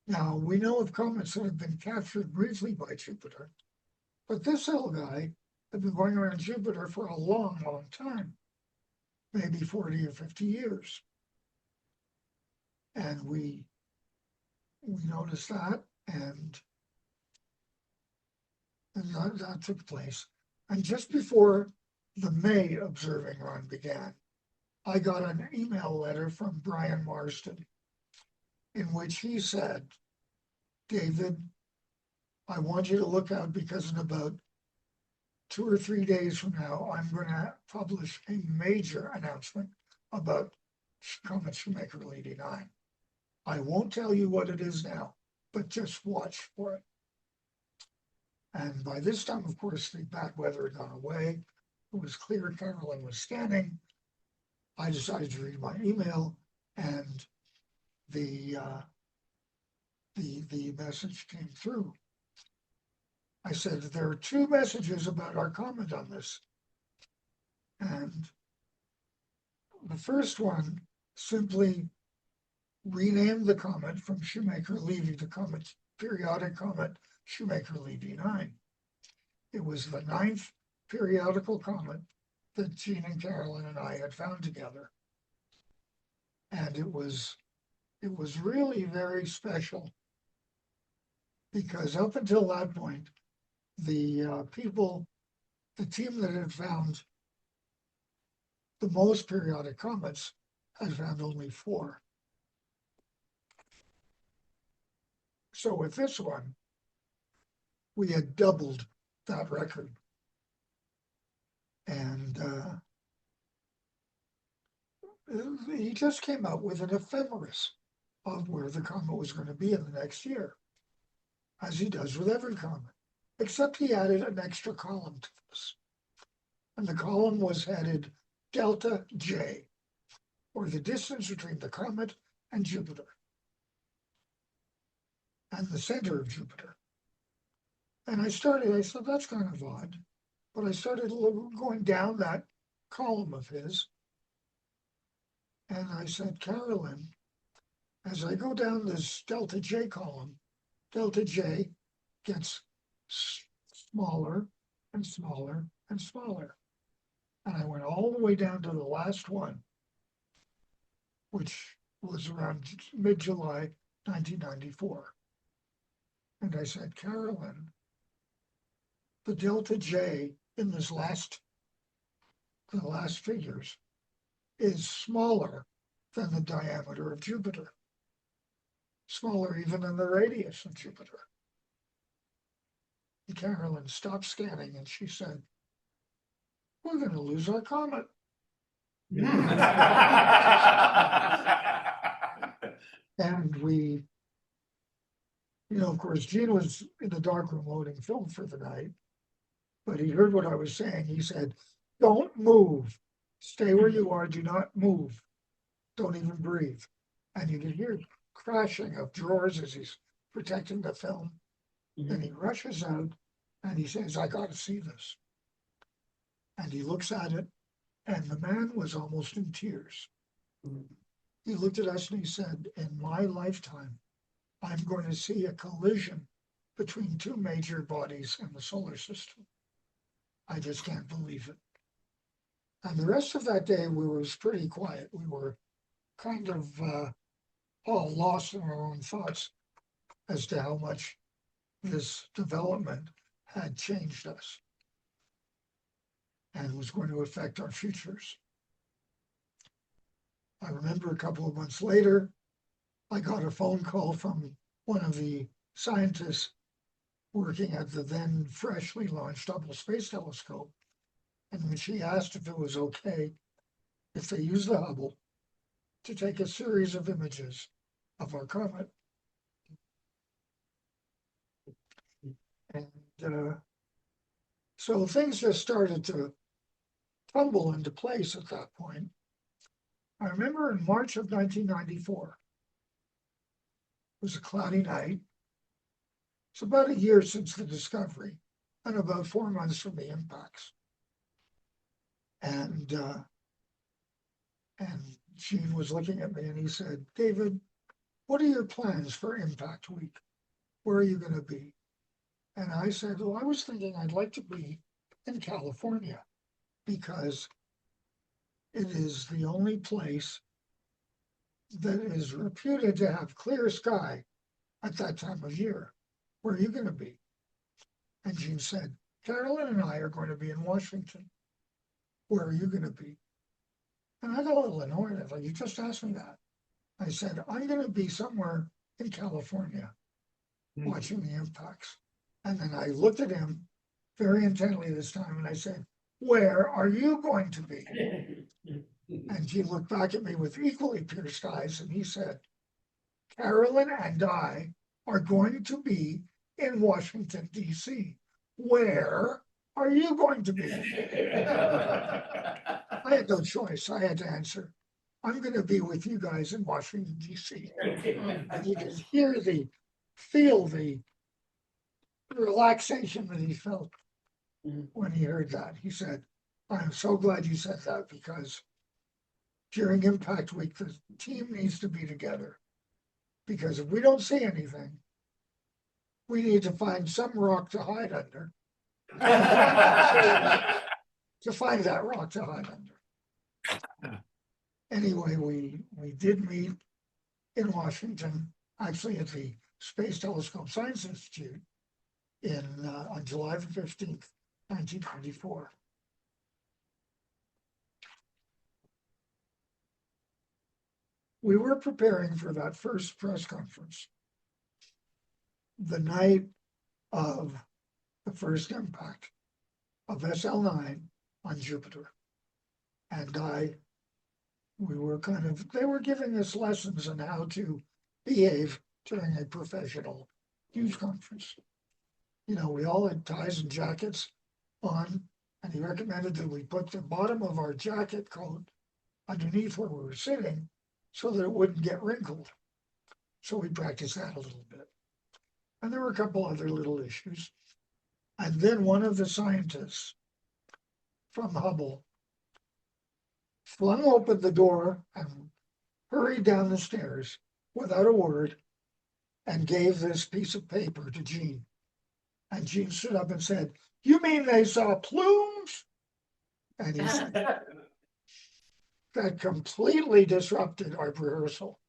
Now, we know of comets that have been captured briefly by Jupiter, but this little guy had been going around Jupiter for a long, long time, maybe 40 or 50 years. And we noticed that, and that took place. And just before the May observing run began, I got an email letter from Brian Marsden in which he said, "David, I want you to look out because in about 2 or 3 days from now, I'm going to publish a major announcement about Comet Shoemaker-Levy 9. I won't tell you what it is now, but just watch for it." And by this time, of course, the bad weather had gone away. It was clear Carolyn was scanning. I decided to read my email, and the message came through. I said, "There are 2 messages about our comment on this." And the first one simply renamed the comet from Shoemaker-Levy to comet, periodic comet Shoemaker-Levy 9. It was the 9th periodical comet that Jean and Carolyn and I had found together. And it was really very special because up until that point, the team that had found the most periodic comets had found only 4. So with this one, we had doubled that record. And he just came out with an ephemeris of where the comet was going to be in the next year, as he does with every comet, except he added an extra column to this. And the column was headed Delta J, or the distance between the comet and Jupiter, and the center of Jupiter. And I said, that's kind of odd. But I started going down that column of his. And I said, "Carolyn, as I go down this Delta J column, Delta J gets smaller and smaller and smaller." And I went all the way down to the last one, which was around mid-July 1994. And I said, "Carolyn, the Delta J in the last figures is smaller than the diameter of Jupiter, smaller even than the radius of Jupiter." And Carolyn stopped scanning and she said, "We're going to lose our comet." And we, of course, Gene was in the darkroom loading film for the night, but he heard what I was saying. He said, "Don't move. Stay where you are. Do not move. Don't even breathe." And you can hear crashing of drawers as he's protecting the film. And he rushes out and he says, "I got to see this." And he looks at it, and the man was almost in tears. He looked at us and he said, "In my lifetime, I'm going to see a collision between two major bodies in the solar system. I just can't believe it." And the rest of that day, was pretty quiet. We were kind of all lost in our own thoughts as to how much this development had changed us and was going to affect our futures. I remember a couple of months later, I got a phone call from one of the scientists working at the then freshly launched Hubble Space Telescope. And when she asked if it was okay if they used the Hubble to take a series of images of our comet. And so things just started to tumble into place at that point. I remember in March of 1994, it was a cloudy night. It's about a year since the discovery and about 4 months from the impacts. And Gene was looking at me and he said, "David, what are your plans for Impact Week? Where are you going to be?" And I said, "Well, I was thinking I'd like to be in California because it is the only place that is reputed to have clear sky at that time of year. Where are you going to be?" And Gene said, "Carolyn and I are going to be in Washington. Where are you going to be?" And I got a little annoyed. I was like, "You just asked me that." I said, "I'm going to be somewhere in California watching the impacts." And then I looked at him very intently this time and I said, "Where are you going to be?" And Gene looked back at me with equally pierced eyes and he said, "Carolyn and I are going to be in Washington, D.C. Where are you going to be?" I had no choice. I had to answer, "I'm going to be with you guys in Washington, D.C. And you could feel the relaxation that he felt when he heard that. He said, "I'm so glad you said that because during Impact Week, the team needs to be together. Because if we don't see anything, we need to find some rock to hide under. To find that rock to hide under." Anyway, we did meet in Washington, actually at the Space Telescope Science Institute on July 15th, 1994. We were preparing for that first press conference the night of the first impact of SL9 on Jupiter. And they were giving us lessons on how to behave during a professional news conference. We all had ties and jackets on, and he recommended that we put the bottom of our jacket coat underneath where we were sitting so that it wouldn't get wrinkled. So we practiced that a little bit. And there were a couple other little issues. And then one of the scientists from Hubble flung open the door and hurried down the stairs without a word and gave this piece of paper to Gene. And Gene stood up and said, "You mean they saw plumes?" And he said, that completely disrupted our rehearsal.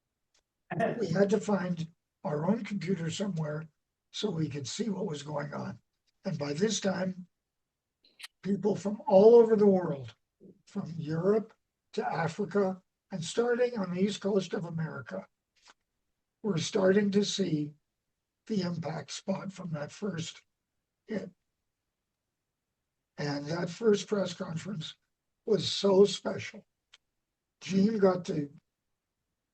We had to find our own computer somewhere so we could see what was going on. And by this time, people from all over the world, from Europe to Africa, and starting on the east coast of America, were starting to see the impact spot from that first hit. And that first press conference was so special Gene got to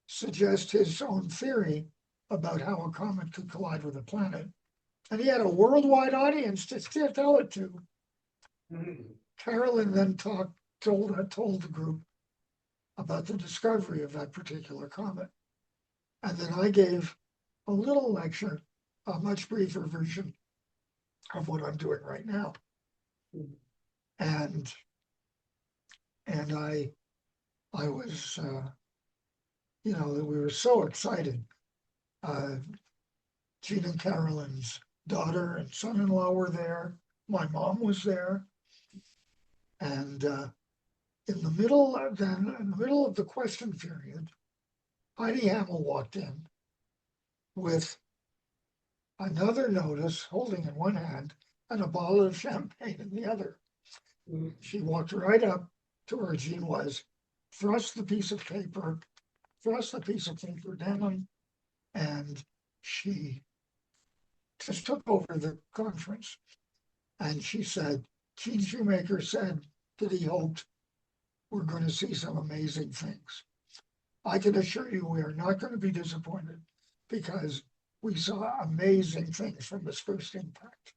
suggest his own theory about how a comet could collide with a planet. And he had a worldwide audience to tell it to. Carolyn then told the group about the discovery of that particular comet. And then I gave a little lecture, a much briefer version of what I'm doing right now. And I was, we were so excited. Gene and Carolyn's daughter and son-in-law were there. My mom was there. And in the middle of the question period, Heidi Hamel walked in with another notice, holding in one hand and a bottle of champagne in the other. She walked right up to where Gene was, thrust the piece of paper down, and she just took over the conference. And she said, Gene Shoemaker said that he hoped we're going to see some amazing things. I can assure you we are not going to be disappointed, because we saw amazing things from this first impact.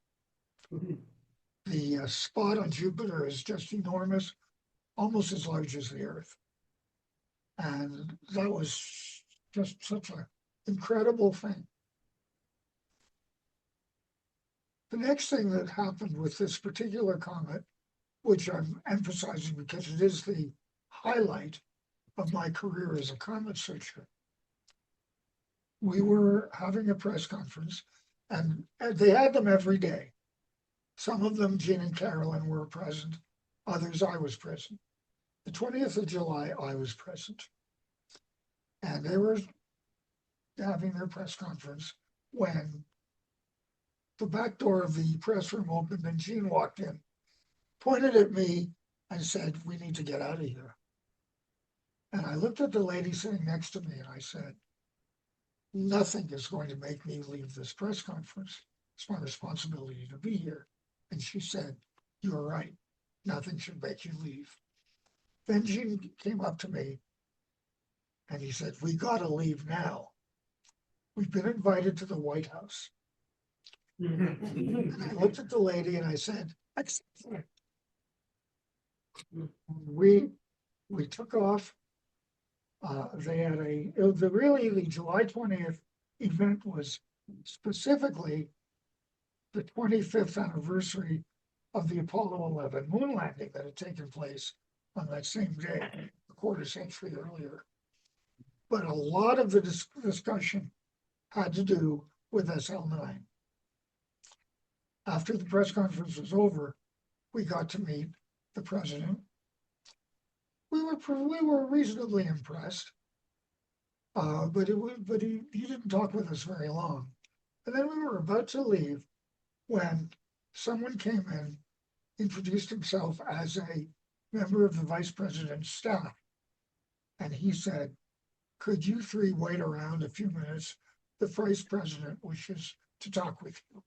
The spot on Jupiter is just enormous, almost as large as the Earth. And that was just such an incredible thing. The next thing that happened with this particular comet, which I'm emphasizing because it is the highlight of my career as a comet searcher, we were having a press conference, and they had them every day. Some of them, Gene and Carolyn, were present. Others, I was present. The 20th of July, I was present. And they were having their press conference when the back door of the press room opened and Gene walked in, pointed at me and said, "We need to get out of here." And I looked at the lady sitting next to me and I said, "Nothing is going to make me leave this press conference. It's my responsibility to be here." And she said, "You're right. Nothing should make you leave." Then Gene came up to me and he said, "We got to leave now. We've been invited to the White House." And I looked at the lady and I said, "Excellent." We took off. They had the July 20th event was specifically the 25th anniversary of the Apollo 11 moon landing that had taken place on that same day, a quarter century earlier. But a lot of the discussion had to do with SL9. After the press conference was over, we got to meet the president. We were reasonably impressed, but he didn't talk with us very long. And then we were about to leave when someone came in, introduced himself as a member of the vice president's staff, and he said, "Could you three wait around a few minutes? The vice president wishes to talk with you."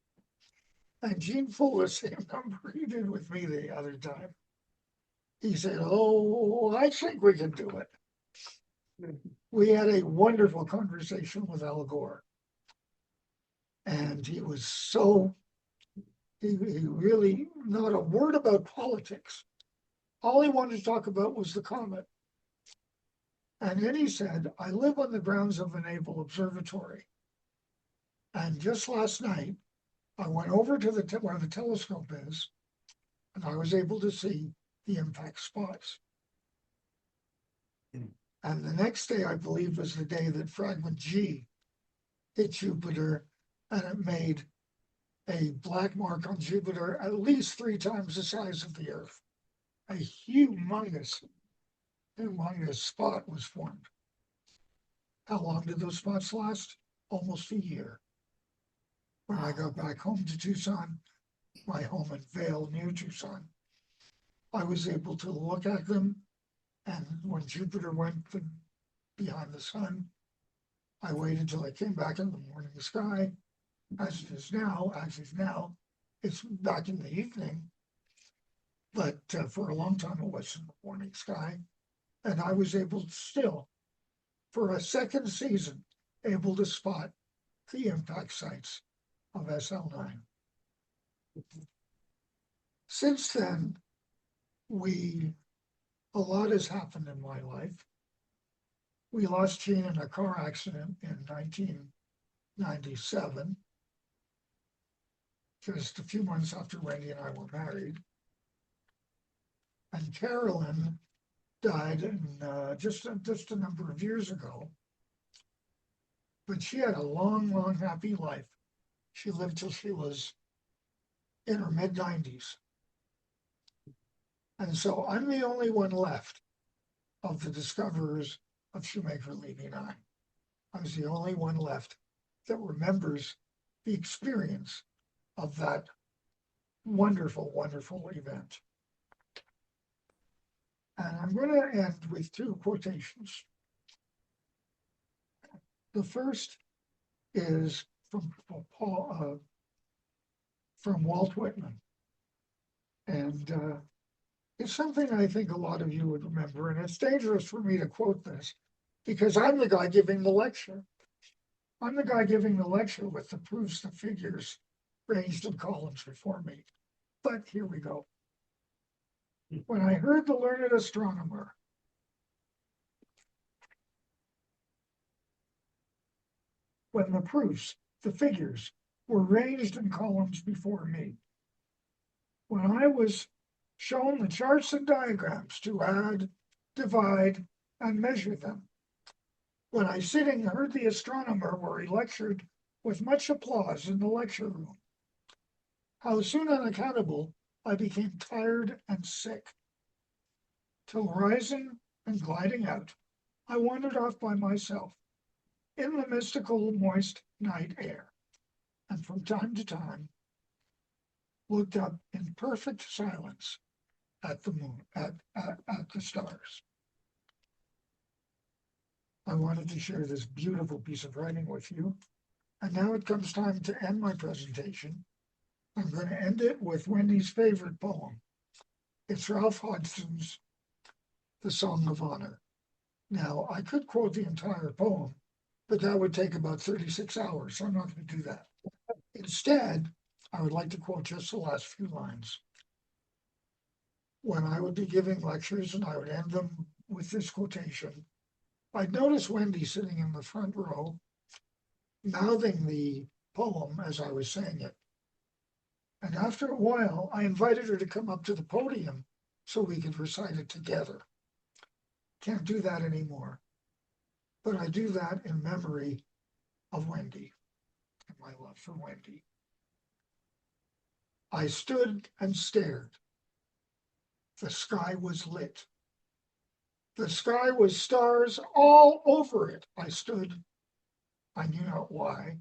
And Gene pulled the same number he did with me the other time. He said, "Oh, I think we can do it." We had a wonderful conversation with Al Gore. And he was he really, not a word about politics. All he wanted to talk about was the comet. And then he said, "I live on the grounds of the Naval Observatory. And just last night, I went over to where the telescope is, and I was able to see the impact spots." And the next day, I believe, was the day that fragment G hit Jupiter, and it made a black mark on Jupiter at least 3 times the size of the Earth. A humongous spot was formed. How long did those spots last? Almost a year. When I got back home to Tucson, my home in Vail near Tucson, I was able to look at them, and when Jupiter went behind the sun, I waited till I came back in the morning sky. As it is now, it's back in the evening, but for a long time it was in the morning sky. And I was able still, for a second season, able to spot the impact sites of SL9. Since then, a lot has happened in my life. We lost Gene in a car accident in 1997, just a few months after Wendy and I were married. And Carolyn died in, just a number of years ago. But she had a long, long, happy life. She lived till she was in her mid-90s. And so I'm the only one left of the discoverers of Shoemaker-Levy 9. I was the only one left that remembers the experience of that wonderful, wonderful event. And I'm going to end with two quotations. The first is from Walt Whitman. And it's something I think a lot of you would remember. And it's dangerous for me to quote this because I'm the guy giving the lecture. I'm the guy giving the lecture with the proofs, the figures ranged in columns before me. But here we go. When I heard the learned astronomer when the proofs, the figures, were ranged in columns before me, when I was shown the charts and diagrams to add, divide, and measure them, when I sitting heard the astronomer where he lectured with much applause in the lecture room, how soon unaccountable I became tired and sick, till rising and gliding out, I wandered off by myself in the mystical moist night air, and from time to time looked up in perfect silence at the moon, at the stars. I wanted to share this beautiful piece of writing with you. And now it comes time to end my presentation. I'm going to end it with Wendy's favorite poem. It's Ralph Hodgson's The Song of Honor. Now, I could quote the entire poem, but that would take about 36 hours, so I'm not going to do that. Instead, I would like to quote just the last few lines. When I would be giving lectures and I would end them with this quotation, I'd notice Wendy sitting in the front row, mouthing the poem as I was saying it. And after a while, I invited her to come up to the podium so we could recite it together. Can't do that anymore. But I do that in memory of Wendy and my love for Wendy. I stood and stared. The sky was lit. The sky was stars all over it. I stood, I knew not why,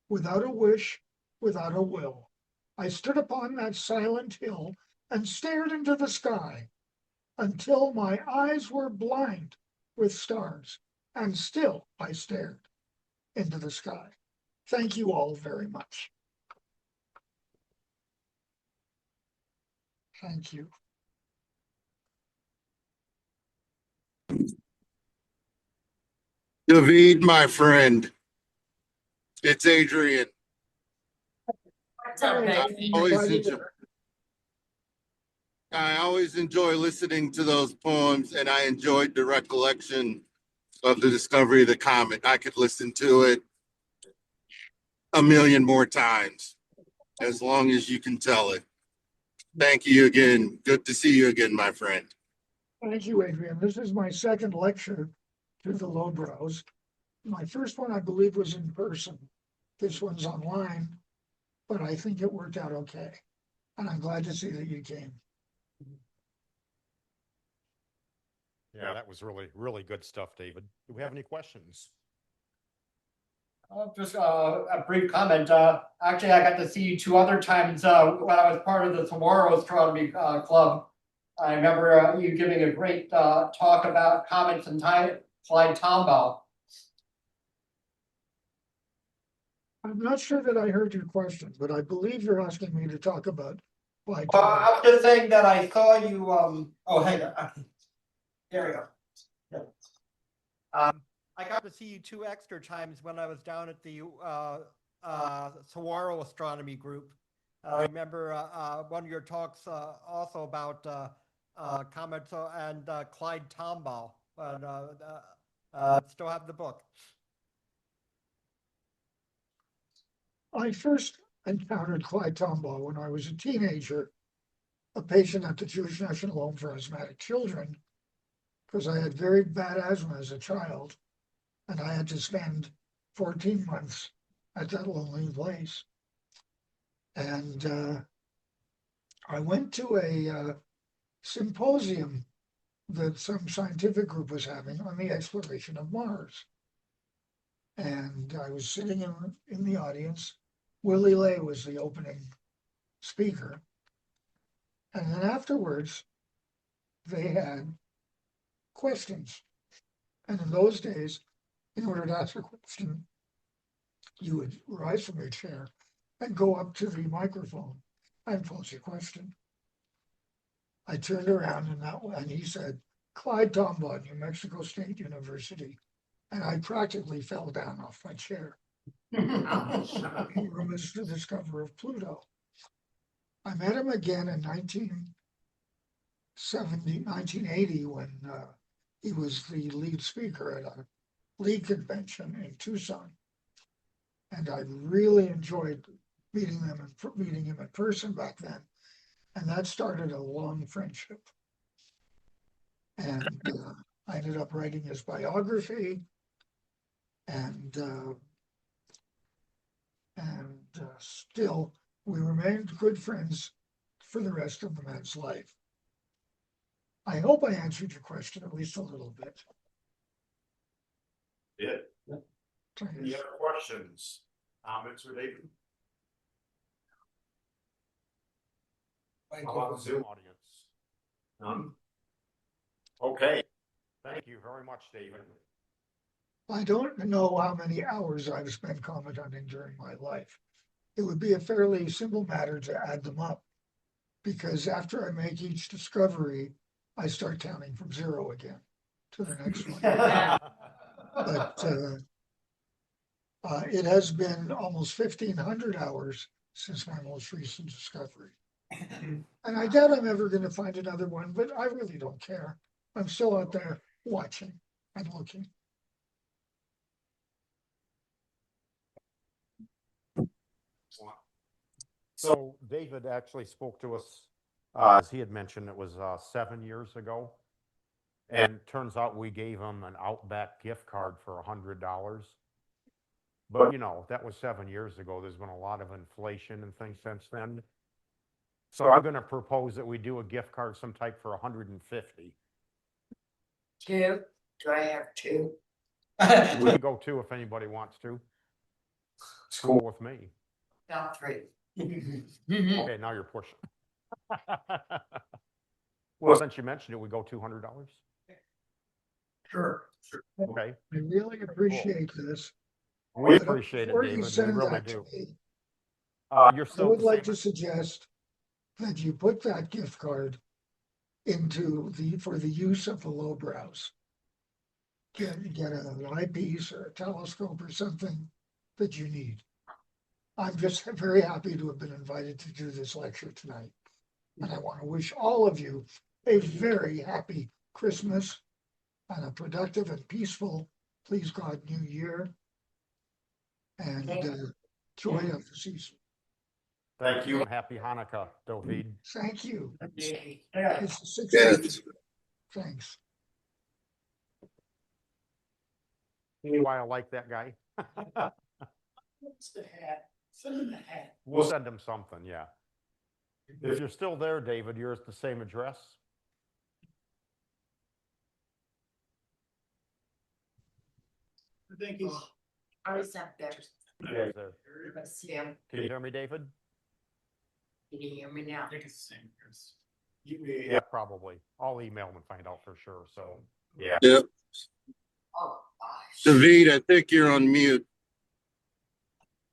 without a wish, without a will. I stood upon that silent hill and stared into the sky until my eyes were blind with stars, and still I stared into the sky. Thank you all very much. Thank you. David, my friend, it's Adrian. What's up, I Dave? always enjoy listening to those poems, and I enjoyed the recollection of the discovery of the comet. I could listen to it a million more times, as long as you can tell it. Thank you again. Good to see you again, my friend. Thank you, Adrian. This is my second lecture to the Lowbrows. My first one, I believe, was in person. This one's online, but I think it worked out okay. And I'm glad to see that you came. Yeah, that was really, really good stuff, David. Do we have any questions? Just a brief comment. Actually, I got to see you two other times when I was part of the Tomorrow Astronomy Club. I remember you giving a great talk about comets and Clyde Tombaugh. I'm not sure that I heard your question, but I believe you're asking me to talk about why. I was just saying that I saw you. Oh, hang on. There we go. I got to see you 2 extra times when I was down at the Saguaro Astronomy Group. I remember one of your talks also about comets and Clyde Tombaugh. Still have the book. I first encountered Clyde Tombaugh when I was a teenager, a patient at the Jewish National Home for Asthmatic Children, because I had very bad asthma as a child, and I had to spend 14 months at that lonely place. And I went to a symposium that some scientific group was having on the exploration of Mars. And I was sitting in the audience. Willie Lay was the opening speaker. And then afterwards, they had questions. And in those days, in order to ask a question, you would rise from your chair and go up to the microphone and pose your question. I turned around and he said, Clyde Tombaugh, New Mexico State University. And I practically fell down off my chair. He was the discoverer of Pluto. I met him again in 1980 when he was the lead speaker at a league convention in Tucson. And I really enjoyed meeting him in person back then. And that started a long friendship. And I ended up writing his biography. And still, we remained good friends for the rest of the man's life. I hope I answered your question at least a little bit. Yeah. Any other questions, comments, or David? How about the Zoom audience? None? Okay. Thank you very much, David. I don't know how many hours I've spent comet hunting during my life. It would be a fairly simple matter to add them up, because after I make each discovery, I start counting from 0 again to the next one. But it has been almost 1,500 hours since my most recent discovery. And I doubt I'm ever going to find another one, but I really don't care. I'm still out there watching and looking. So David actually spoke to us, as he had mentioned, it was 7 years ago. And turns out we gave him an Outback gift card for $100. But, you know, that was 7 years ago. There's been a lot of inflation and things since then. So I'm going to propose that we do a gift card some type for 150. 2? Do I have 2? We can go 2 if anybody wants to. It's cool with me. No, 3. Okay, now you're pushing. Well, since you mentioned it, we go $200. Sure. Okay. I really appreciate this. We But appreciate it, before you David. We send really that to do. me, You're I still would the like same- to suggest that you put that gift card for the use of the lowbrows. Get an eyepiece or a telescope or something that you need. I'm just very happy to have been invited to do this lecture tonight. And I want to wish all of you a very happy Christmas and a productive and peaceful, please God, New Year. And joy of the season. Thank you. Happy Hanukkah, David. Thank you. Yeah. It's the 6th. Yes. Thanks. See why I like that guy? What's the hat? Send him the hat. We'll send him something, yeah. If you're still there, David, you're at the same address? I think he's. Already sent there. Yeah, he's there. I see him. Can you hear me, David? Can you hear me now? I think it's the same, Chris. Yeah, probably. I'll email him and find out for sure, so, yeah. Yep. Oh, gosh. David, I think you're on mute.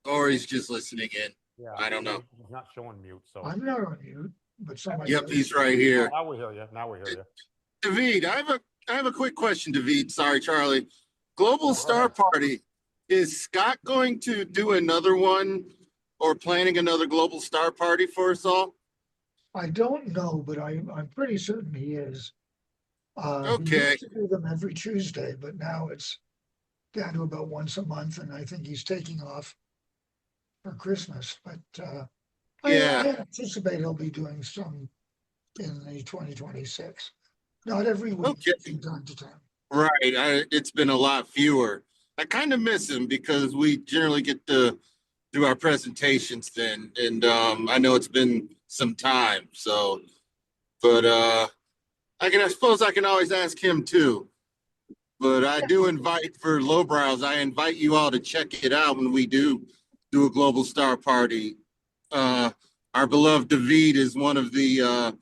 Or he's just listening in. Yeah. I don't know. He's not showing mute, so. I'm not on mute, but somebody. Yep, else. he's right here. Now we hear you, now we hear you. David, I have a I have a quick question, David. Sorry, Charlie. Global Go Star ahead. Party. Is Scott going to do another one or planning another Global Star Party for us all? I don't know, but I'm pretty certain he is. He Okay. used to do them every Tuesday, but now it's down to about once a month, and I think he's taking off for Christmas. But I Yeah. anticipate he'll be doing some in the 2026. Not every week, Okay. from time to time. Right. It's been a lot fewer. I kind of miss him because we generally get to do our presentations then. And I know it's been some time. So, but I suppose I can always ask him too. But I do invite for Lowbrows, I invite you all to check it out when we do a Global Star Party. Our beloved David is one of the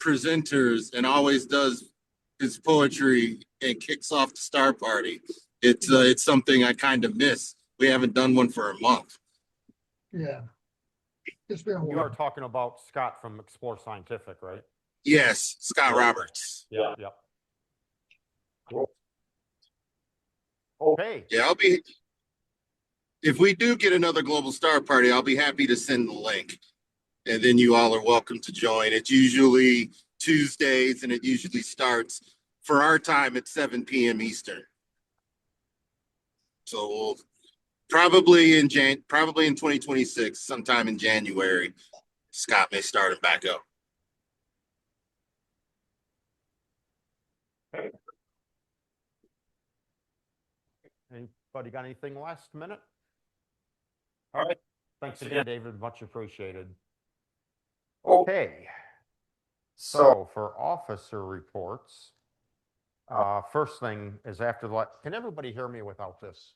presenters and always does his poetry and kicks off the Star Party. It's something I kind of miss. We haven't done one for a month. Yeah. It's been a You are while. talking about Scott from Explore Scientific, right? Yes, Scott Roberts. Yeah. Yep. Cool. Okay. Yeah, if we do get another Global Star Party, I'll be happy to send the link. And then you all are welcome to join. It's usually Tuesdays and it usually starts for our time at 7 p.m. Eastern. So we'll probably in 2026, sometime in January, Scott may start it back up. Anybody got anything last minute? All right. Thanks again, David. Much appreciated. Okay. So for officer reports, first thing is after the, can everybody hear me without this?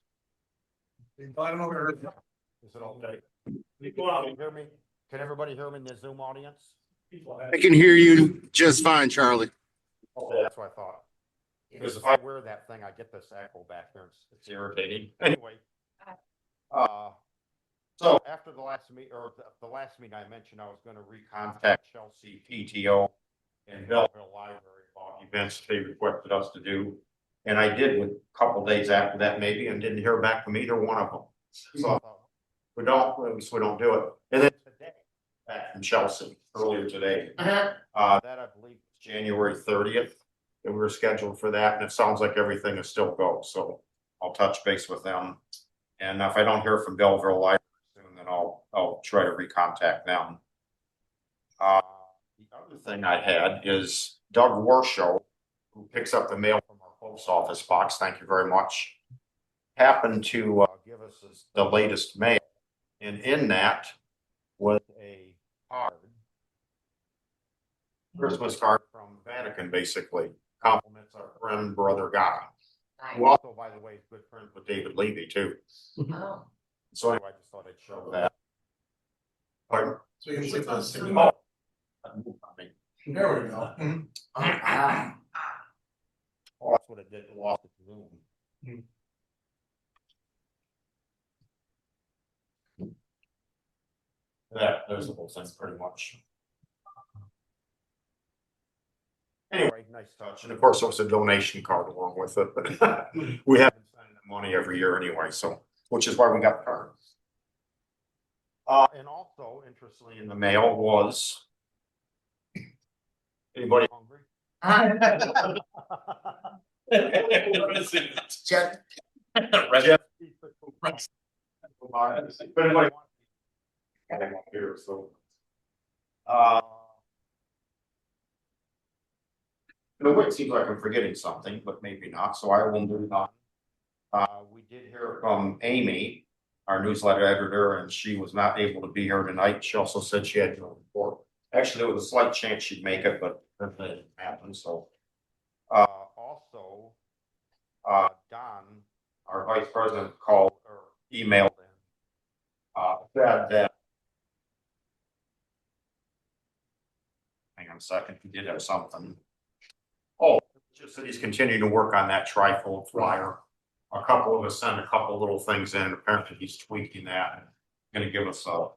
I don't know. Is it okay? Can you hear me? Can everybody hear me in the Zoom audience? I can hear you just fine, Charlie. Okay, that's what I thought. Because if I wear that thing, I get this echo back there. It's irritating. Anyway, so after the last meet or the last meeting, I mentioned I was going to recontact Chelsea PTO and Belleville Library about events they requested us to do, and I did with a couple days after that, maybe, and didn't hear back from either one of them. So I thought, we don't do it. And then today, back from Chelsea earlier today, that I believe was January 30th. And we were scheduled for that, and it sounds like everything is still go. So I'll touch base with them, and if I don't hear from Belleville Library soon, then I'll try to recontact them. The other thing I had is Doug Warshow, who picks up the mail from our post office box. Thank you very much. Happened to give us the latest mail, and in that was a card, Christmas card from Vatican, basically. Compliments our friend, Brother Guy, who also, by the way, is good friends with David Levy, too. Oh. So anyway, I just thought I'd show that. Pardon? So you can click on the Oh. There we go. Oh, that's what it did, it lost its zoom. Yeah, those are the whole thing, pretty much. Anyway, nice touch, and of course, there was a donation card along with it, but we have been sending them money every year anyway, so, which is why we got the card. And also, interestingly, in the mail was, anybody hungry? Jeff. Jeff. But anybody wants to here, so. No, it seems like I'm forgetting something, but maybe not, so I will move on. We did hear from Amy, our newsletter editor, and she was not able to be here tonight. She also said she had no report. Actually, there was a slight chance she'd make it, but that didn't happen, so. Also, Don, our vice president, called or emailed and said that. Hang on a second, he did have something. Oh, just that he's continuing to work on that trifold flyer. A couple of us sent a couple little things in. Apparently he's tweaking that and gonna give us a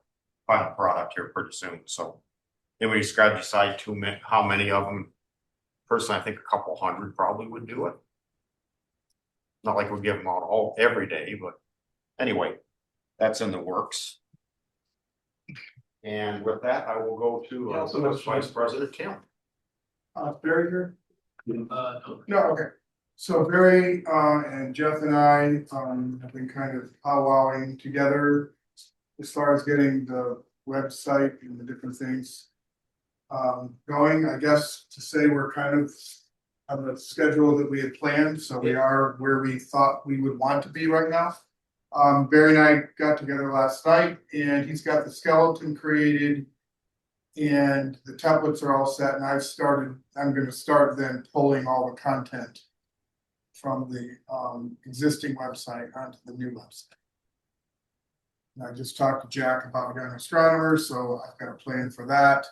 final product here pretty soon. So then we just gotta decide how many of them personally, I think a couple hundred probably would do it. Not like we give them out all every day, but anyway, that's in the works. And with that, I will go to Vice President Tim. Barry here? No, okay. So Barry, and Jeff and I, have been kind of powwowing together as far as getting the website and the different things going. I guess to say we're kind of on the schedule that we had planned, so we are where we thought we would want to be right now. Barry and I got together last night and he's got the skeleton created. And the templates are all set and I'm gonna start then pulling all the content from the existing website onto the new website. And I just talked to Jack about getting Astronomers, so I've got a plan for that.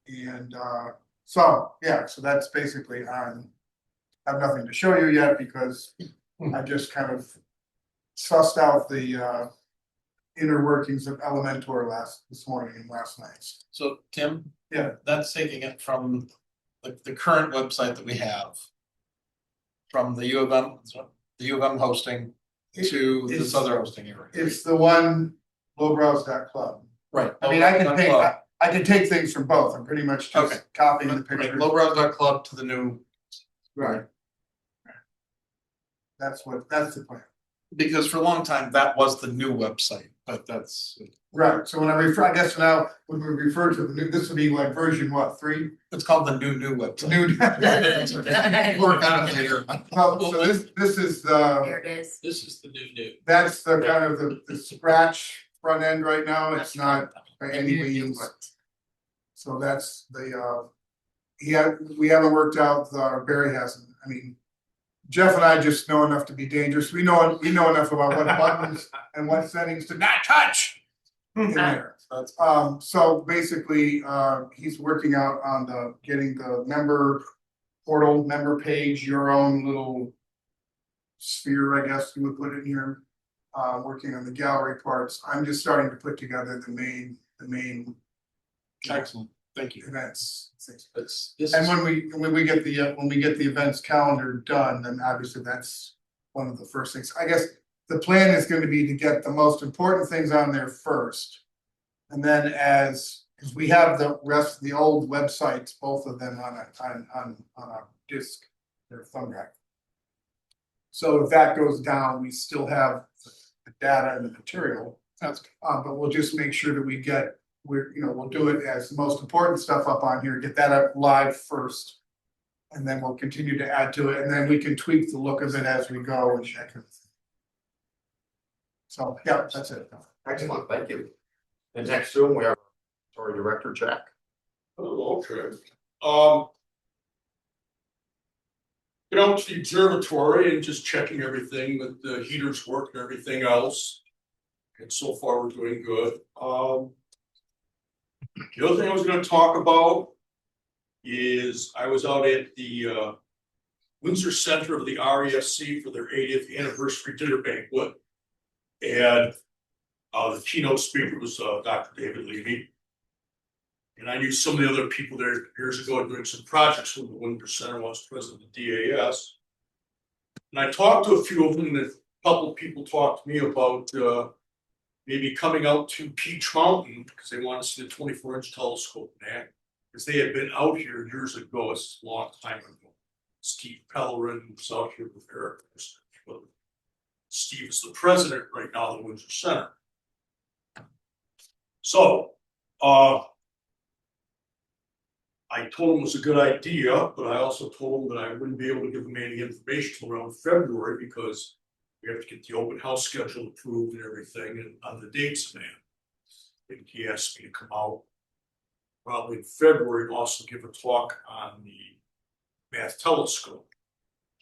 And so that's basically on. I have nothing to show you yet because I just kind of sussed out the inner workings of Elementor this morning and last night. So Tim? Yeah. That's taking it from the current website that we have. From the U of M hosting to this It's- other hosting area. It's the one lowbrows.club. Right. I mean, I can take things from both. I'm pretty much Okay. just copying the Right, picture. lowbrow.club to the new, Right. That's the plan. because for a long time, that was the new website, but that's, Right, so when I guess now, when we refer to the new, this would be like version what, 3? it's called the new website. New. Work on it later. Well, so this is the, There it is. This is the new. that's the kind of the scratch front end right now. It's not by any means. So that's the, we haven't worked out, Barry hasn't, I mean. Jeff and I just know enough to be dangerous. We know enough about what buttons and what settings to not touch in there. So basically, he's working out on getting the member portal, member page, your own little sphere, I guess you would put it here. Working on the gallery parts. I'm just starting to put together the main Excellent, thank you. events. And when we get the events calendar done, then obviously that's one of the first things. I guess the plan is going to be to get the most important things on there first. And then because we have the rest of the old websites, both of them on a disk, their thumb drive. So if that goes down, we still have the data and the material. That's good. But we'll just make sure that we'll do it as the most important stuff up on here, get that up live first. And then we'll continue to add to it, and then we can tweak the look of it as we go and check it. So, yeah, that's it. Excellent, thank you. And next to him, we have our Director, Jack. Oh, okay. Get out to the observatory and just checking everything with the heaters work and everything else. And so far, we're doing good. The other thing I was gonna talk about is I was out at the Windsor Center of the RESC for their 80th anniversary dinner banquet. And the keynote speaker was Dr. David Levy. And I knew some of the other people there years ago doing some projects with the Windsor Center while I was president of the DAS. And I talked to a few of them, and a couple of people talked to me about maybe coming out to Peach Mountain because they want to see the 24-inch telescope in that. Because they had been out here years ago, it's a long time ago. Steve Pellerin was out here with Eric. Steve is the president right now of the Windsor Center. So, I told him it was a good idea, but I also told him that I wouldn't be able to give him any information till around February because we have to get the open house schedule approved and everything and on the dates, man. And he asked me to come out probably in February and also give a talk on the math telescope.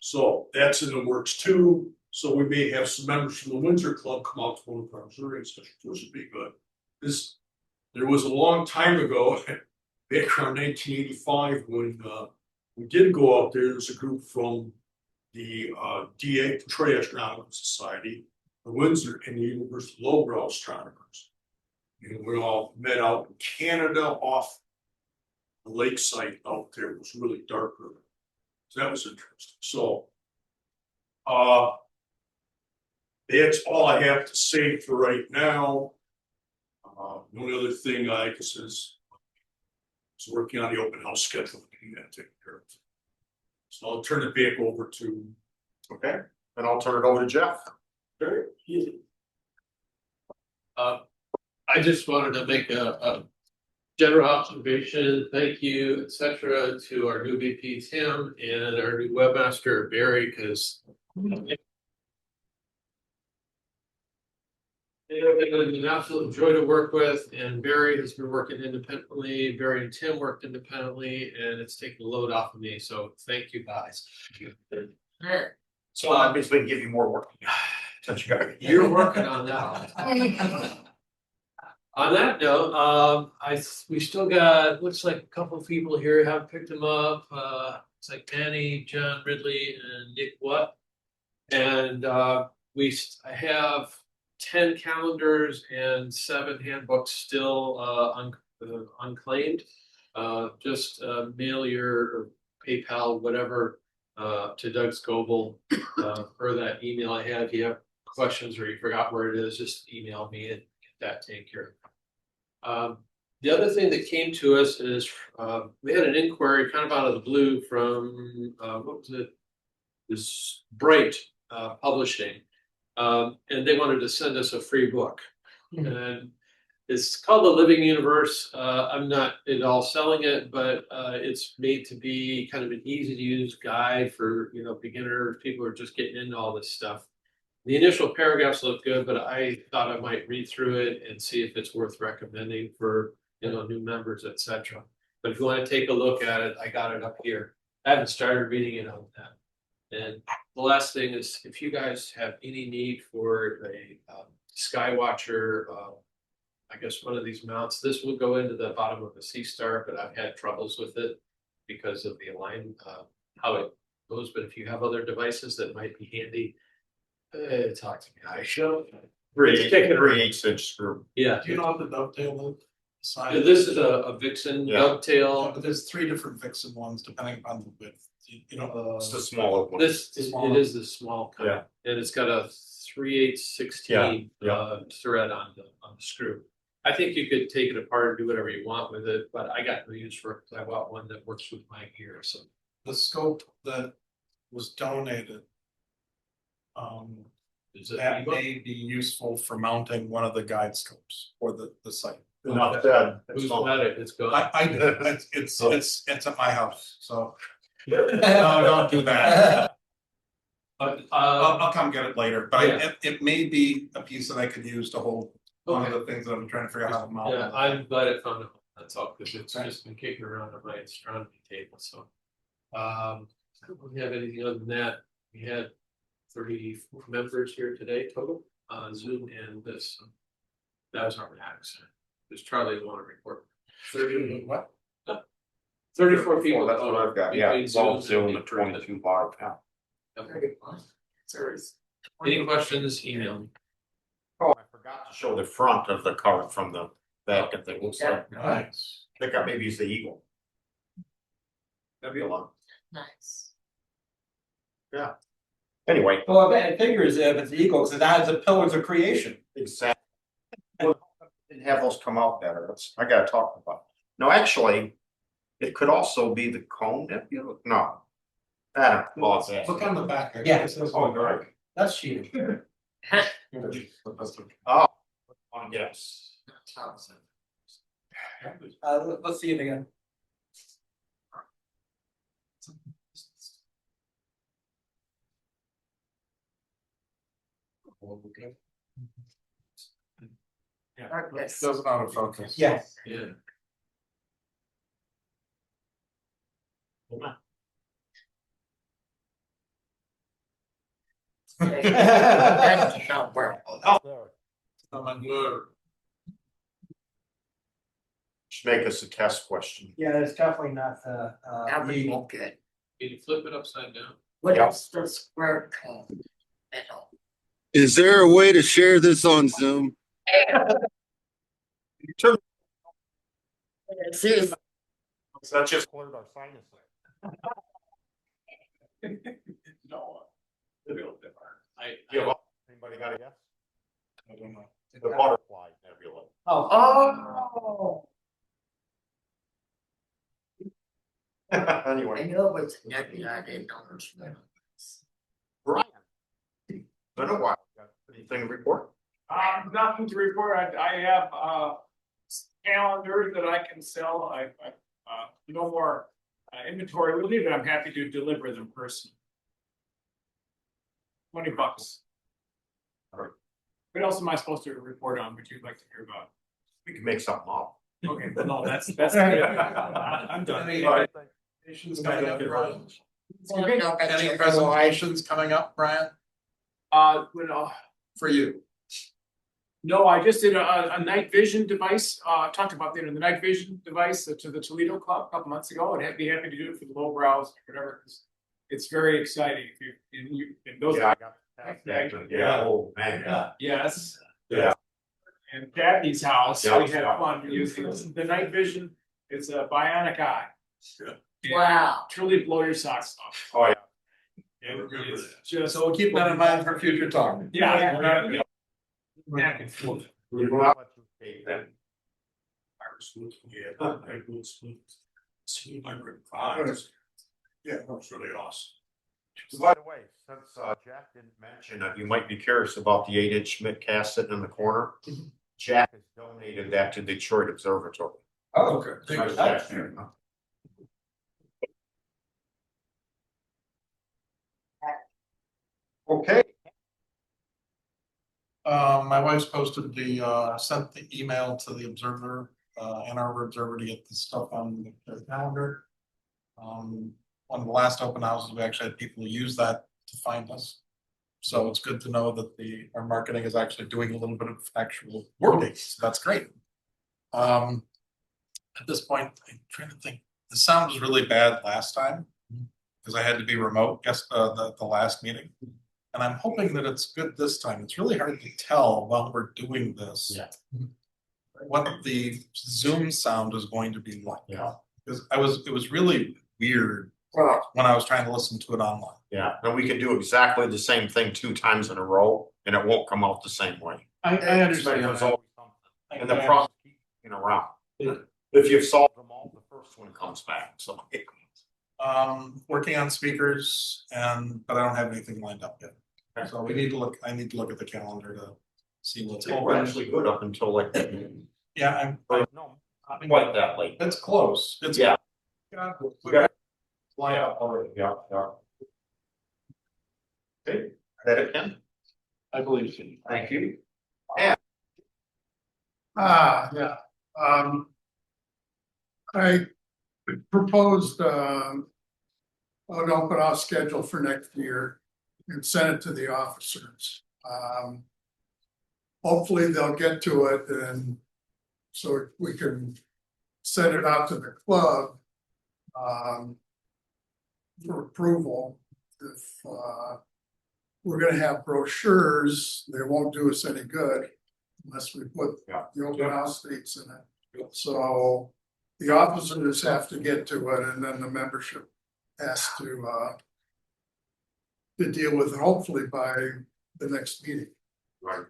So that's in the works too. So we may have some members from the Windsor Club come out to one of our observing sessions, which would be good. There was a long time ago, back around 1985, when we did go out there. There was a group from the Detroit Astronomical Society, the Windsor, and the University of Lowbrow Astronomers. And we all met out in Canada off the lake site out there was really darker. So that was interesting. So, that's all I have to say for right now. The only other thing I guess is working on the open house schedule, getting that taken care of. So I'll turn it back over to. Okay, and I'll turn it over to Jeff. Very easy. I just wanted to make a general observation, thank you, et cetera, to our new VP Tim and our new webmaster Barry, because they have been an absolute joy to work with, and Barry has been working independently. Barry and Tim worked independently, and it's taken a load off of me. So thank you guys. So obviously give you more work. Since you got. You're working on that. On that note, we still got, looks like a couple of people here have picked them up. It's like Danny, John Ridley, and Nick Watt. And I have 10 calendars and 7 handbooks still unclaimed. Just mail your or PayPal, whatever, to Doug Scoble for that email I have. If you have questions or you forgot where it is, just email me and get that taken care of. The other thing that came to us is we had an inquiry kind of out of the blue from what was it? This Bright Publishing, and they wanted to send us a free book, and it's called The Living Universe. I'm not at all selling it, but it's made to be kind of an easy to use guide for beginners, people who are just getting into all this stuff. The initial paragraphs look good, but I thought I might read through it and see if it's worth recommending for new members, etc. But if you want to take a look at it, I got it up here. I haven't started reading it on that. And the last thing is, if you guys have any need for a Skywatcher, I guess one of these mounts, this will go into the bottom of a Sea Star, but I've had troubles with it because of the align how it goes. But if you have other devices that might be handy, talk to me. I show 3/8 screw. Yeah. Do you know what the dovetail is? Yeah, this is a Vixen Yeah. dovetail. But there's 3 different Vixen ones depending upon the width. It's the smaller one. This Small. it is the small kind, Yeah. and it's got a 3/8/16 Yeah. thread on the screw. I think you could take it apart and do whatever you want with it, but I got no use for it because I bought one that works with my gear. So The scope that was donated. is it That ebook? may be useful for mounting one of the guide scopes for the site. Enough said. It's Who's fine. got it? It's gone. It's at my house, so. No, don't do that. But I'll come get it later, but Yeah. it may be a piece that I could use to hold one of the things that I'm trying to figure out how to mount. yeah, I'm glad it found it. That's all, because it's just been kicking around on my astronomy table. So I don't really have anything other than that. We had 34 members here today total on Zoom and this. So that was our max. Does Charlie want to report? 30 what? 34 people. That's what I've got. Yeah, between it's all and Zoom in at person. 22 live now. Okay. Any questions? Email me. Oh, I forgot to show the front of the card from the back of the, looks like, Nice. I think maybe it's the eagle. That'd be a lot. Nice. Anyway, Well, I figures if it's equal, because it adds the pillars of creation. exactly. Didn't have those come out better. I gotta talk about it. No, actually, it could also be the cone nebula. No. I don't know. Look on the back. I Yeah. guess it says- Oh, right. That's cheating. Oh, yes. Let's see it again. Yeah, it doesn't out of focus. Yeah. Yeah. That's not work. Just make us a test question. Yeah, it's definitely not That would look good. Can you flip it upside down? What Yep. is the square cone? Middle. Is there a way to share this on Zoom? See, So that just cleared our sinus. No. Nebula. Anybody got a guess? I don't know. The butterfly nebula. Oh. I Anyway, know it's nebula, I didn't know it was nebula. Brian. Been a while. Got anything to report? Nothing to report. I have, calendars that I can sell. No more inventory with me, but I'm happy to deliver them personally. $20. All right. What else am I supposed to report on, which you'd like to hear about? We can make something up. Okay, but no, that's I'm done. Any presentations coming up, Brian? Any presentations coming up, Brian, for you? No, I just did a night vision device, talked about the night vision device to the Toledo Club a couple months ago, and I'd be happy to do it for the Lowbrows, whatever. It's very exciting. If you, and those. Yeah, I got that. Yeah, oh, man, yeah. Yes. Yeah. And Kathy's house, Yeah. we had fun using the night vision. It's a bionic eye. Yeah. Wow. Truly blow your socks off. Oh, yeah. It's just, So we'll keep that in mind for future talk. yeah. Back and forth. We will not let you take that. Yeah, that was really awesome. By the way, since Jack didn't mention that, you might be curious about the 8-inch Schmidt cast sitting in the corner. Jack has donated that to Detroit Observatory. Oh, okay. Nice. Okay. My wife's posted sent the email to the Observer, Ann Arbor Observer to get the stuff on their calendar. One of the last open houses, we actually had people use that to find us. So it's good to know that our marketing is actually doing a little bit of actual work. So that's great. At this point, I'm trying to think, the sound was really bad last time because I had to be remote, the last meeting. And I'm hoping that it's good this time. It's really hard to tell while we're doing this. Yeah. What the Zoom sound is going to be like. Yeah. Because it was really weird Wow. when I was trying to listen to it online. Yeah, and we can do exactly the same thing 2 times in a row, and it won't come out the same way. I understand. There's that. always something. And the problem keeps getting around. If you've solved them all, the first one comes back, so. Working on speakers but I don't have anything lined up yet. Okay. So I need to look at the calendar to see what's Well, we're actually good up until like. Yeah, No, not quite that late. it's close. It's Yeah. We got Line up already, yeah. Okay, is that it, Ken? I believe so. Thank you. Yeah. I proposed, an open house schedule for next year and sent it to the officers. Hopefully they'll get to it and so we can send it out to the club, for approval. If, we're gonna have brochures, they won't do us any good unless we put the open house dates in it. So the officers have to get to it and then the membership has to deal with it, hopefully by the next meeting. Right.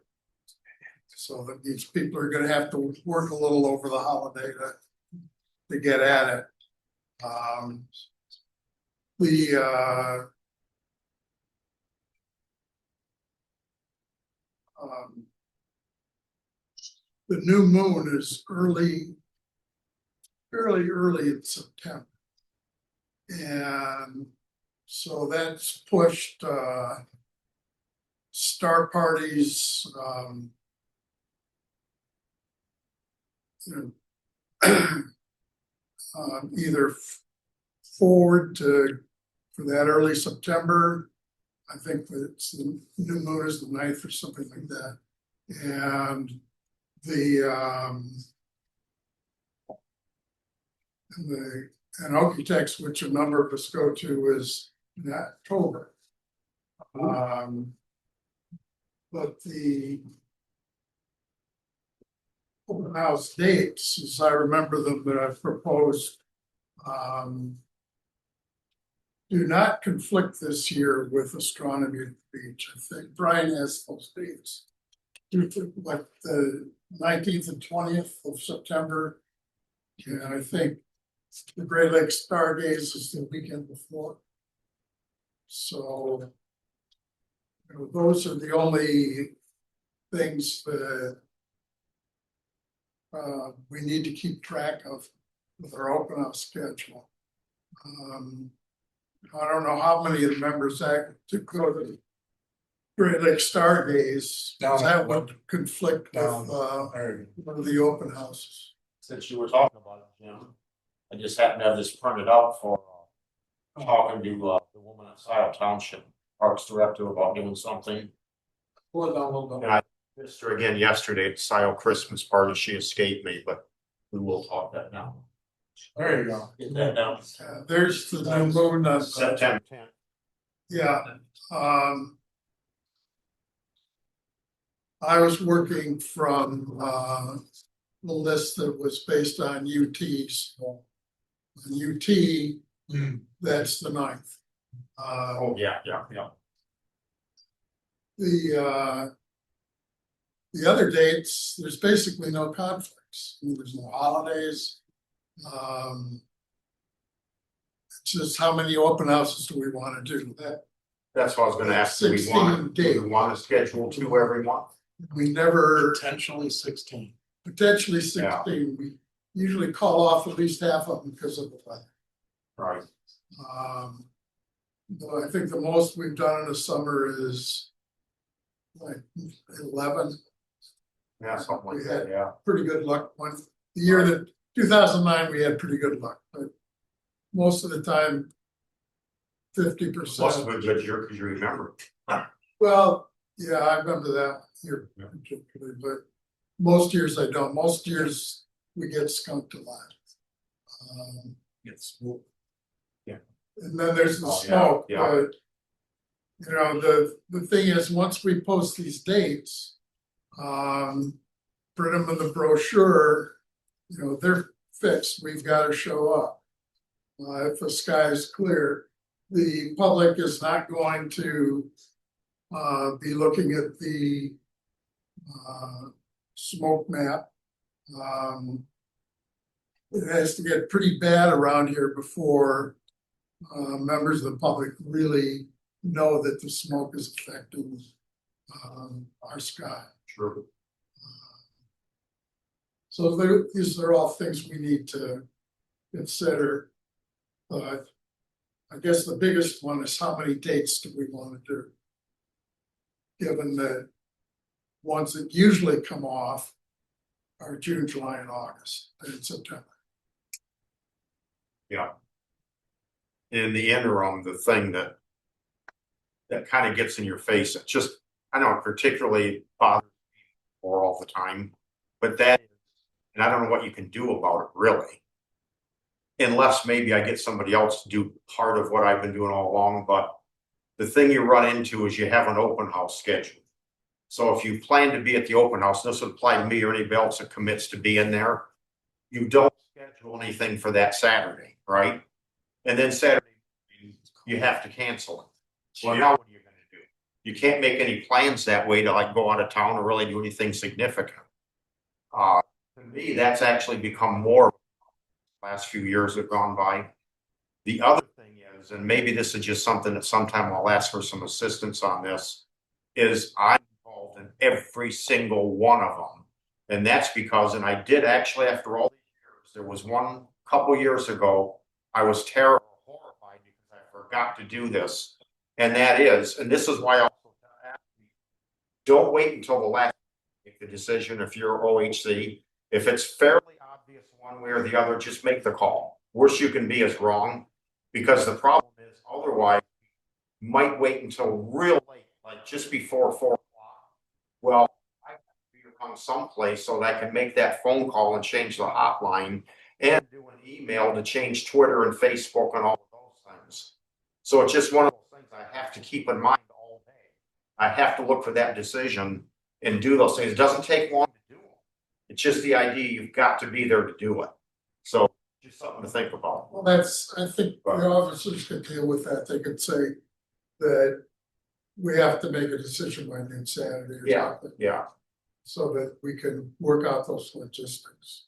So that these people are gonna have to work a little over the holiday to get at it. The new moon is fairly early in September. And so that's pushed star parties, either forward for that early September. I think that it's the new moon is the 9th or something like that. And the architects, which a number of us go to, is in October. But the open house dates, as I remember them, that I've proposed, Do not conflict this year with astronomy at the beach. I think Brian has those dates. Like the 19th and 20th of September. And I think the Great Lakes Stargaze is the weekend before. So those are the only things that we need to keep track of with our open house schedule. I don't know how many of the members act to go to Great Lakes Stargaze, that would conflict with one of the open houses. Since you were talking about it, Jim, I just happened to have this printed out for talking to the woman at Scioto Township Parks Director about doing something. And I missed her again yesterday at Scioto Christmas party. She escaped me, but we will talk that now. There you go. Get that down. There's the new moon on September 10th. Yeah. I was working from the list that was based on UTs. On UT, that's the 9th. Oh, yeah. The other dates, there's basically no conflicts. There's no holidays. It's just how many open houses do we want to do? That's what I was going to ask. Do we want to schedule 2 every month? We never. Potentially 16. Potentially 16. Yeah. We usually call off at least half of them because of the weather. Right. But I think the most we've done in a summer is like 11. Yeah, something like We that. had Yeah. pretty good luck. The year that 2009, we had pretty good luck, but most of the time, 50%. Must have been a good year because you remember. Well, yeah, I remember that year particularly, but most years I don't. Most years we get skunked a lot. Smoke. Yeah. And then there's the Oh, yeah, smoke, yeah. but the thing is, once we post these dates, print them in the brochure, they're fixed. We've got to show up. If the sky is clear, the public is not going to be looking at the smoke map. It has to get pretty bad around here before members of the public really know that the smoke is affecting our sky. True. So these are all things we need to consider. But I guess the biggest one is how many dates do we want to do? Given that ones that usually come off are June, July, and August, and September. Yeah. In the interim, the thing that kind of gets in your face, it just, I know it particularly bothers me more all the time, but that, and I don't know what you can do about it really. Unless maybe I get somebody else to do part of what I've been doing all along, but the thing you run into is you have an open house schedule. So if you plan to be at the open house, this would apply to me or anybody else that commits to be in there. You don't schedule anything for that Saturday, right? And then Saturday, you have to cancel it. Well, now what are you going to do? You can't make any plans that way to like go out of town or really do anything significant. To me, that's actually become more last few years have gone by. The other thing is, and maybe this is just something that sometime I'll ask for some assistance on this, is I'm involved in every single one of them. And that's because, and I did actually after all these years, there was one couple years ago, I was terrible, horrified because I forgot to do this. And that is, and this is why I also ask you, don't wait until the last to make the decision if you're OHC. If it's fairly obvious one way or the other, just make the call. Worst you can be is wrong, because the problem is otherwise you might wait until real late, like just before 4 o'clock. Well, I have to be around someplace so that I can make that phone call and change the hotline and do an email to change Twitter and Facebook and all of those things. So it's just one of those things I have to keep in mind all day. I have to look for that decision and do those things. It doesn't take long to do them. It's just the idea you've got to be there to do it. So Just something to think about. Well, that's, I think the officers could deal with that. They could say that we have to make a decision by noon Saturday or Yeah, something. yeah. So that we can work out those logistics.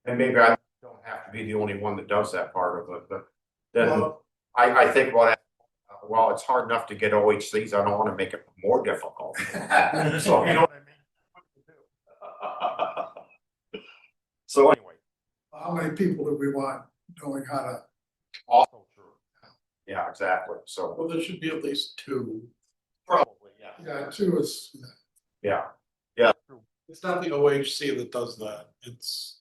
And maybe I don't have to be the only one that does that part of it, but then Well- I think, well, it's hard enough to get OHCs. I don't want to make it more difficult. So, you know what I mean? So anyway. How many people do we want knowing how to? Also true. Yeah, exactly. So Well, there should be at least two. probably, yeah. Yeah, two is, Yeah. It's not the OHC that does that, it's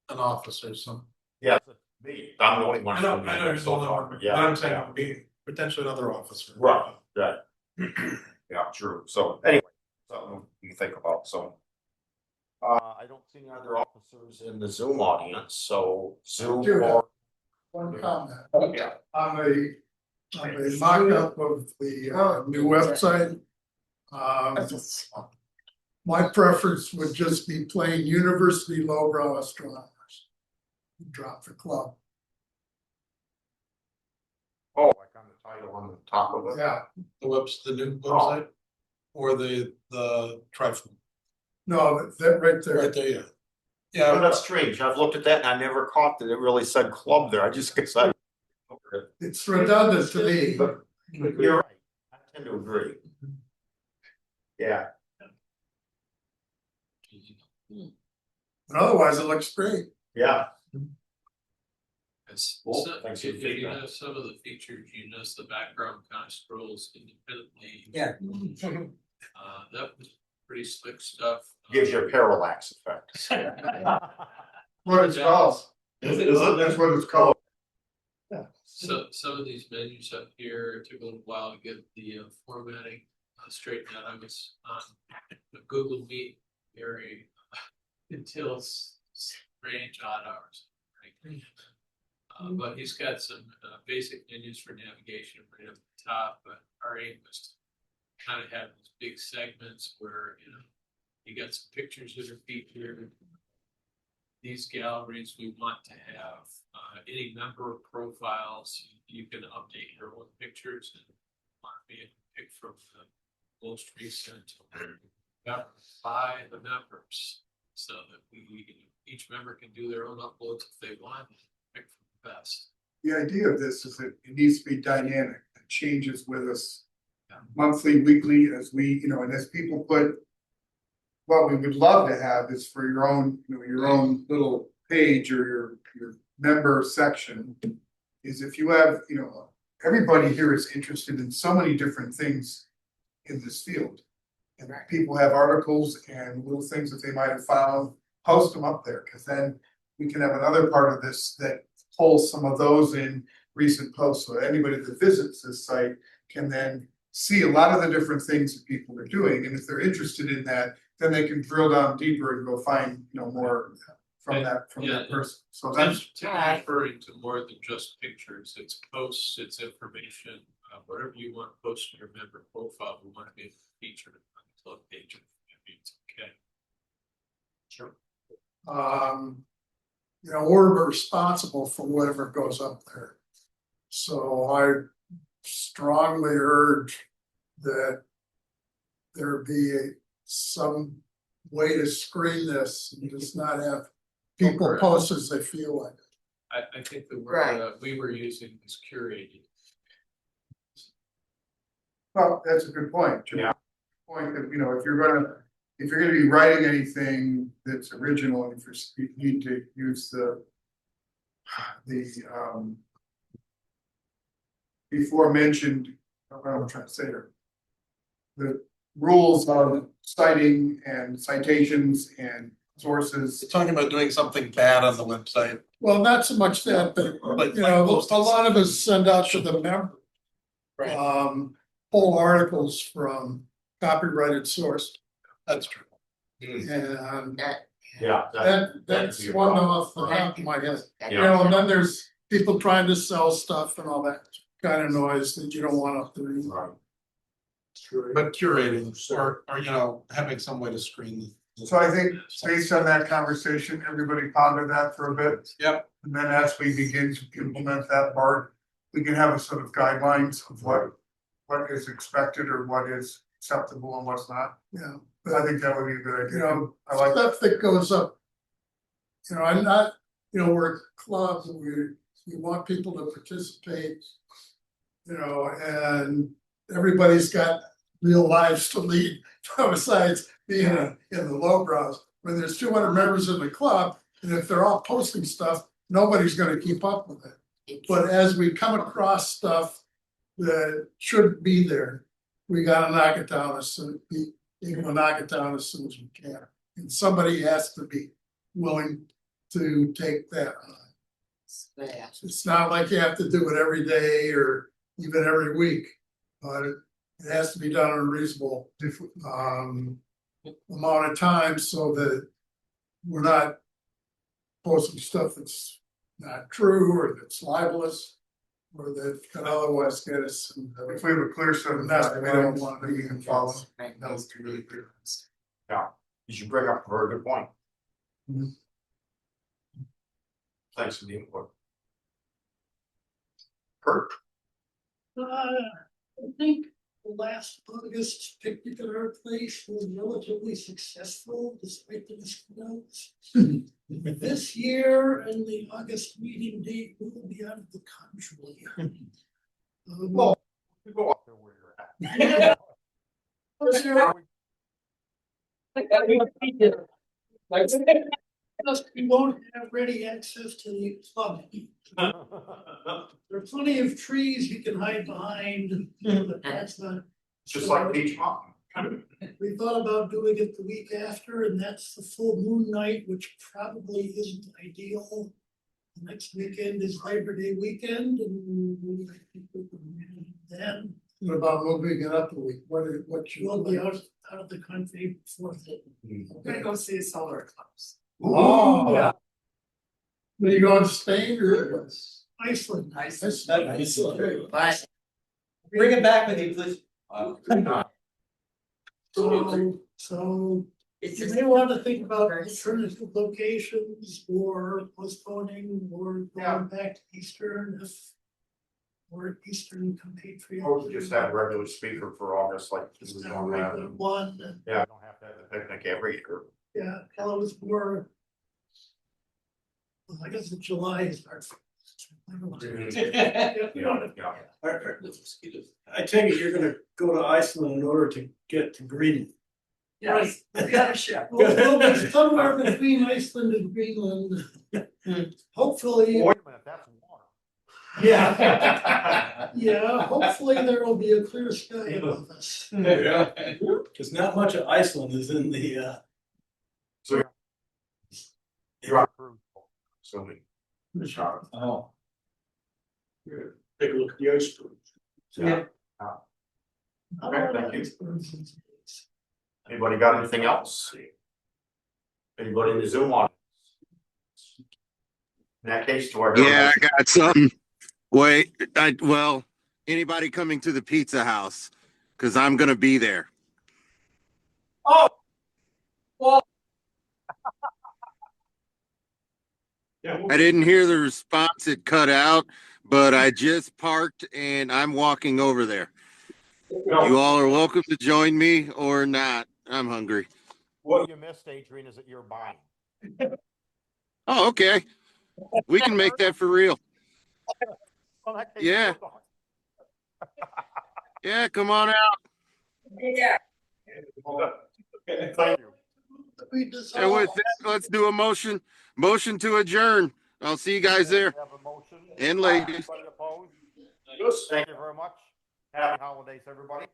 an officer, so. Yeah. Me. I'm the only one. I know, you're the only one, but Yeah. I'm saying it would be potentially another officer. Right, right. Yeah, true. So anyway, something you think about, so. I don't see any other officers in the Zoom audience, so Zoom Sure. or. one comment. Yeah. On the mock-up of the new website. My preference would just be plain University Lowbrow Astronomers. Drop the club. Oh, like on the title on the top of it. Yeah, The new website, or the trifle, no, that right there. right there, yeah. Oh, Yeah, that's strange. I've looked at that and I never caught that it really said club there. I just guess I. It's redundant to me. But you're right. I tend to agree. Yeah. But otherwise, it looks great. Yeah. It's, Cool. so, Thanks if for the you feedback. know some of the features, you notice the background kind of scrolls independently. Yeah. That was pretty slick stuff. Gives you a parallax effect. What it's called. Is it? That's what it's called. So some of these menus up here, it took a little while to get the formatting straightened out. I was on the Google Meet very until strange odd hours. Right? But he's got some basic menus for navigation right up the top. But our aim was to kind of have these big segments where you got some pictures that are featured. These galleries we want to have any number of profiles. You can update your own pictures and want to be able to pick from the most recent by the members, so that each member can do their own uploads if they want, and pick from the best. The idea of this is that it needs to be dynamic. It changes with us monthly, weekly, as we, and as people put. What we would love to have is for your own, your own little page or your member section. Is if you have, everybody here is interested in so many different things in this field. And people have articles and little things that they might have found, post them up there, because then we can have another part of this that pulls some of those in recent posts. So anybody that visits this site can then see a lot of the different things that people are doing. And if they're interested in that, then they can drill down deeper and go find, more from that person. So that's referring to more than just pictures. It's posts, it's information, whatever you want to post in your member profile, we want to be featured on the club page. It's okay. Sure. We're responsible for whatever goes up there. So I strongly urge that there be some way to screen this and just not have people post as they feel like it. I think the word we were using is curated. Well, that's a good point. Yeah. Point that, if you're gonna be writing anything that's original, and if you need to use the before mentioned, what I'm trying to say here. The rules of citing and citations and sources. talking about doing something bad on the website. Well, not so much that, but a lot of us send out to the member. Whole articles from copyrighted source. That's true. And Yeah. that's one off the top of my head. Yeah. And then there's people trying to sell stuff and all that kind of noise that you don't want up there. Right. But curating or having some way to screen So I think based on that conversation, everybody pondered that for a bit. Yep. And then as we begin to implement that part, we can have a sort of guidelines of what is expected or what is acceptable and what's not. Yeah. I think that would be a good idea. You know, I like stuff that goes up. You know, I'm not, you know, we're clubs and we want people to participate. You know, and everybody's got real lives to lead besides being in the lowbrows. When there's 200 members in the club, and if they're all posting stuff, nobody's gonna keep up with it. But as we come across stuff that should be there, we gotta knock it down as soon as we can. And somebody has to be willing to take that on. It's not like you have to do it every day or even every week, but it has to be done in a reasonable amount of time so that we're not posting stuff that's not true or that's libelous or that could otherwise get us. if we have a clear set of that, we don't want to be can follow. That's really clear. Yeah, you should bring up a very good point. Mhm. Thanks for the input. Kurt? I think last August picnic at our place was relatively successful despite the mosquitoes. This year and the August meeting date will be out of the country. Well, you go up there where you're at. We won't have ready access to the club. There are plenty of trees you can hide behind, but that's not. Just like Beach Mountain. We thought about doing it the week after, and that's the full moon night, which probably isn't ideal. The next weekend is Labor Day weekend, and I think we can manage then. What about moving it up a week? What you? We'll be out of the country before then. We're gonna go see solar eclipse. Oh. Yeah. Are you going to Spain or? Iceland. Nice. Nice. Bring it back with you, please. So you may want to think about alternative locations or postponing or going back to Eastern if or Eastern compatriot. Or we just have a regular speaker for August, like this is Just have a on regular that. one. Yeah, I don't have to have the picnic every year. Yeah, well, it was more. Well, I guess in July is our. Yeah, yeah. I take it you're gonna go to Iceland in order to get to Greenland. Yes, we got a ship. Well, we'll be somewhere between Iceland and Greenland. Hopefully. Wait a minute, that's water. Yeah. Yeah, hopefully there will be a clear sky above us. Yeah. Cause not much of Iceland is in the So you're on cruise, so we. Oh. Take a look at the ice cream. Yeah. Okay, thank you. Anybody got anything else? Anybody in the Zoom audience? In that case, do I? hear a Yeah, motion? I got something. Wait, well, anybody coming to the pizza house? Cause I'm gonna be there. Oh, well, I didn't hear the response, it cut out, but I just parked and I'm walking over there. You all are welcome to join me or not. I'm hungry. What you missed, Adrian, is that you're buying. Oh, okay. We can make that for real. Well, that case, Yeah. hold on. Yeah, come on out. Yeah. Okay, thank you. And with that, let's do a motion to adjourn. I'll see you guys there. We have a motion. And ladies. Anybody opposed? Yes, Thank you very much. Happy holidays, everybody.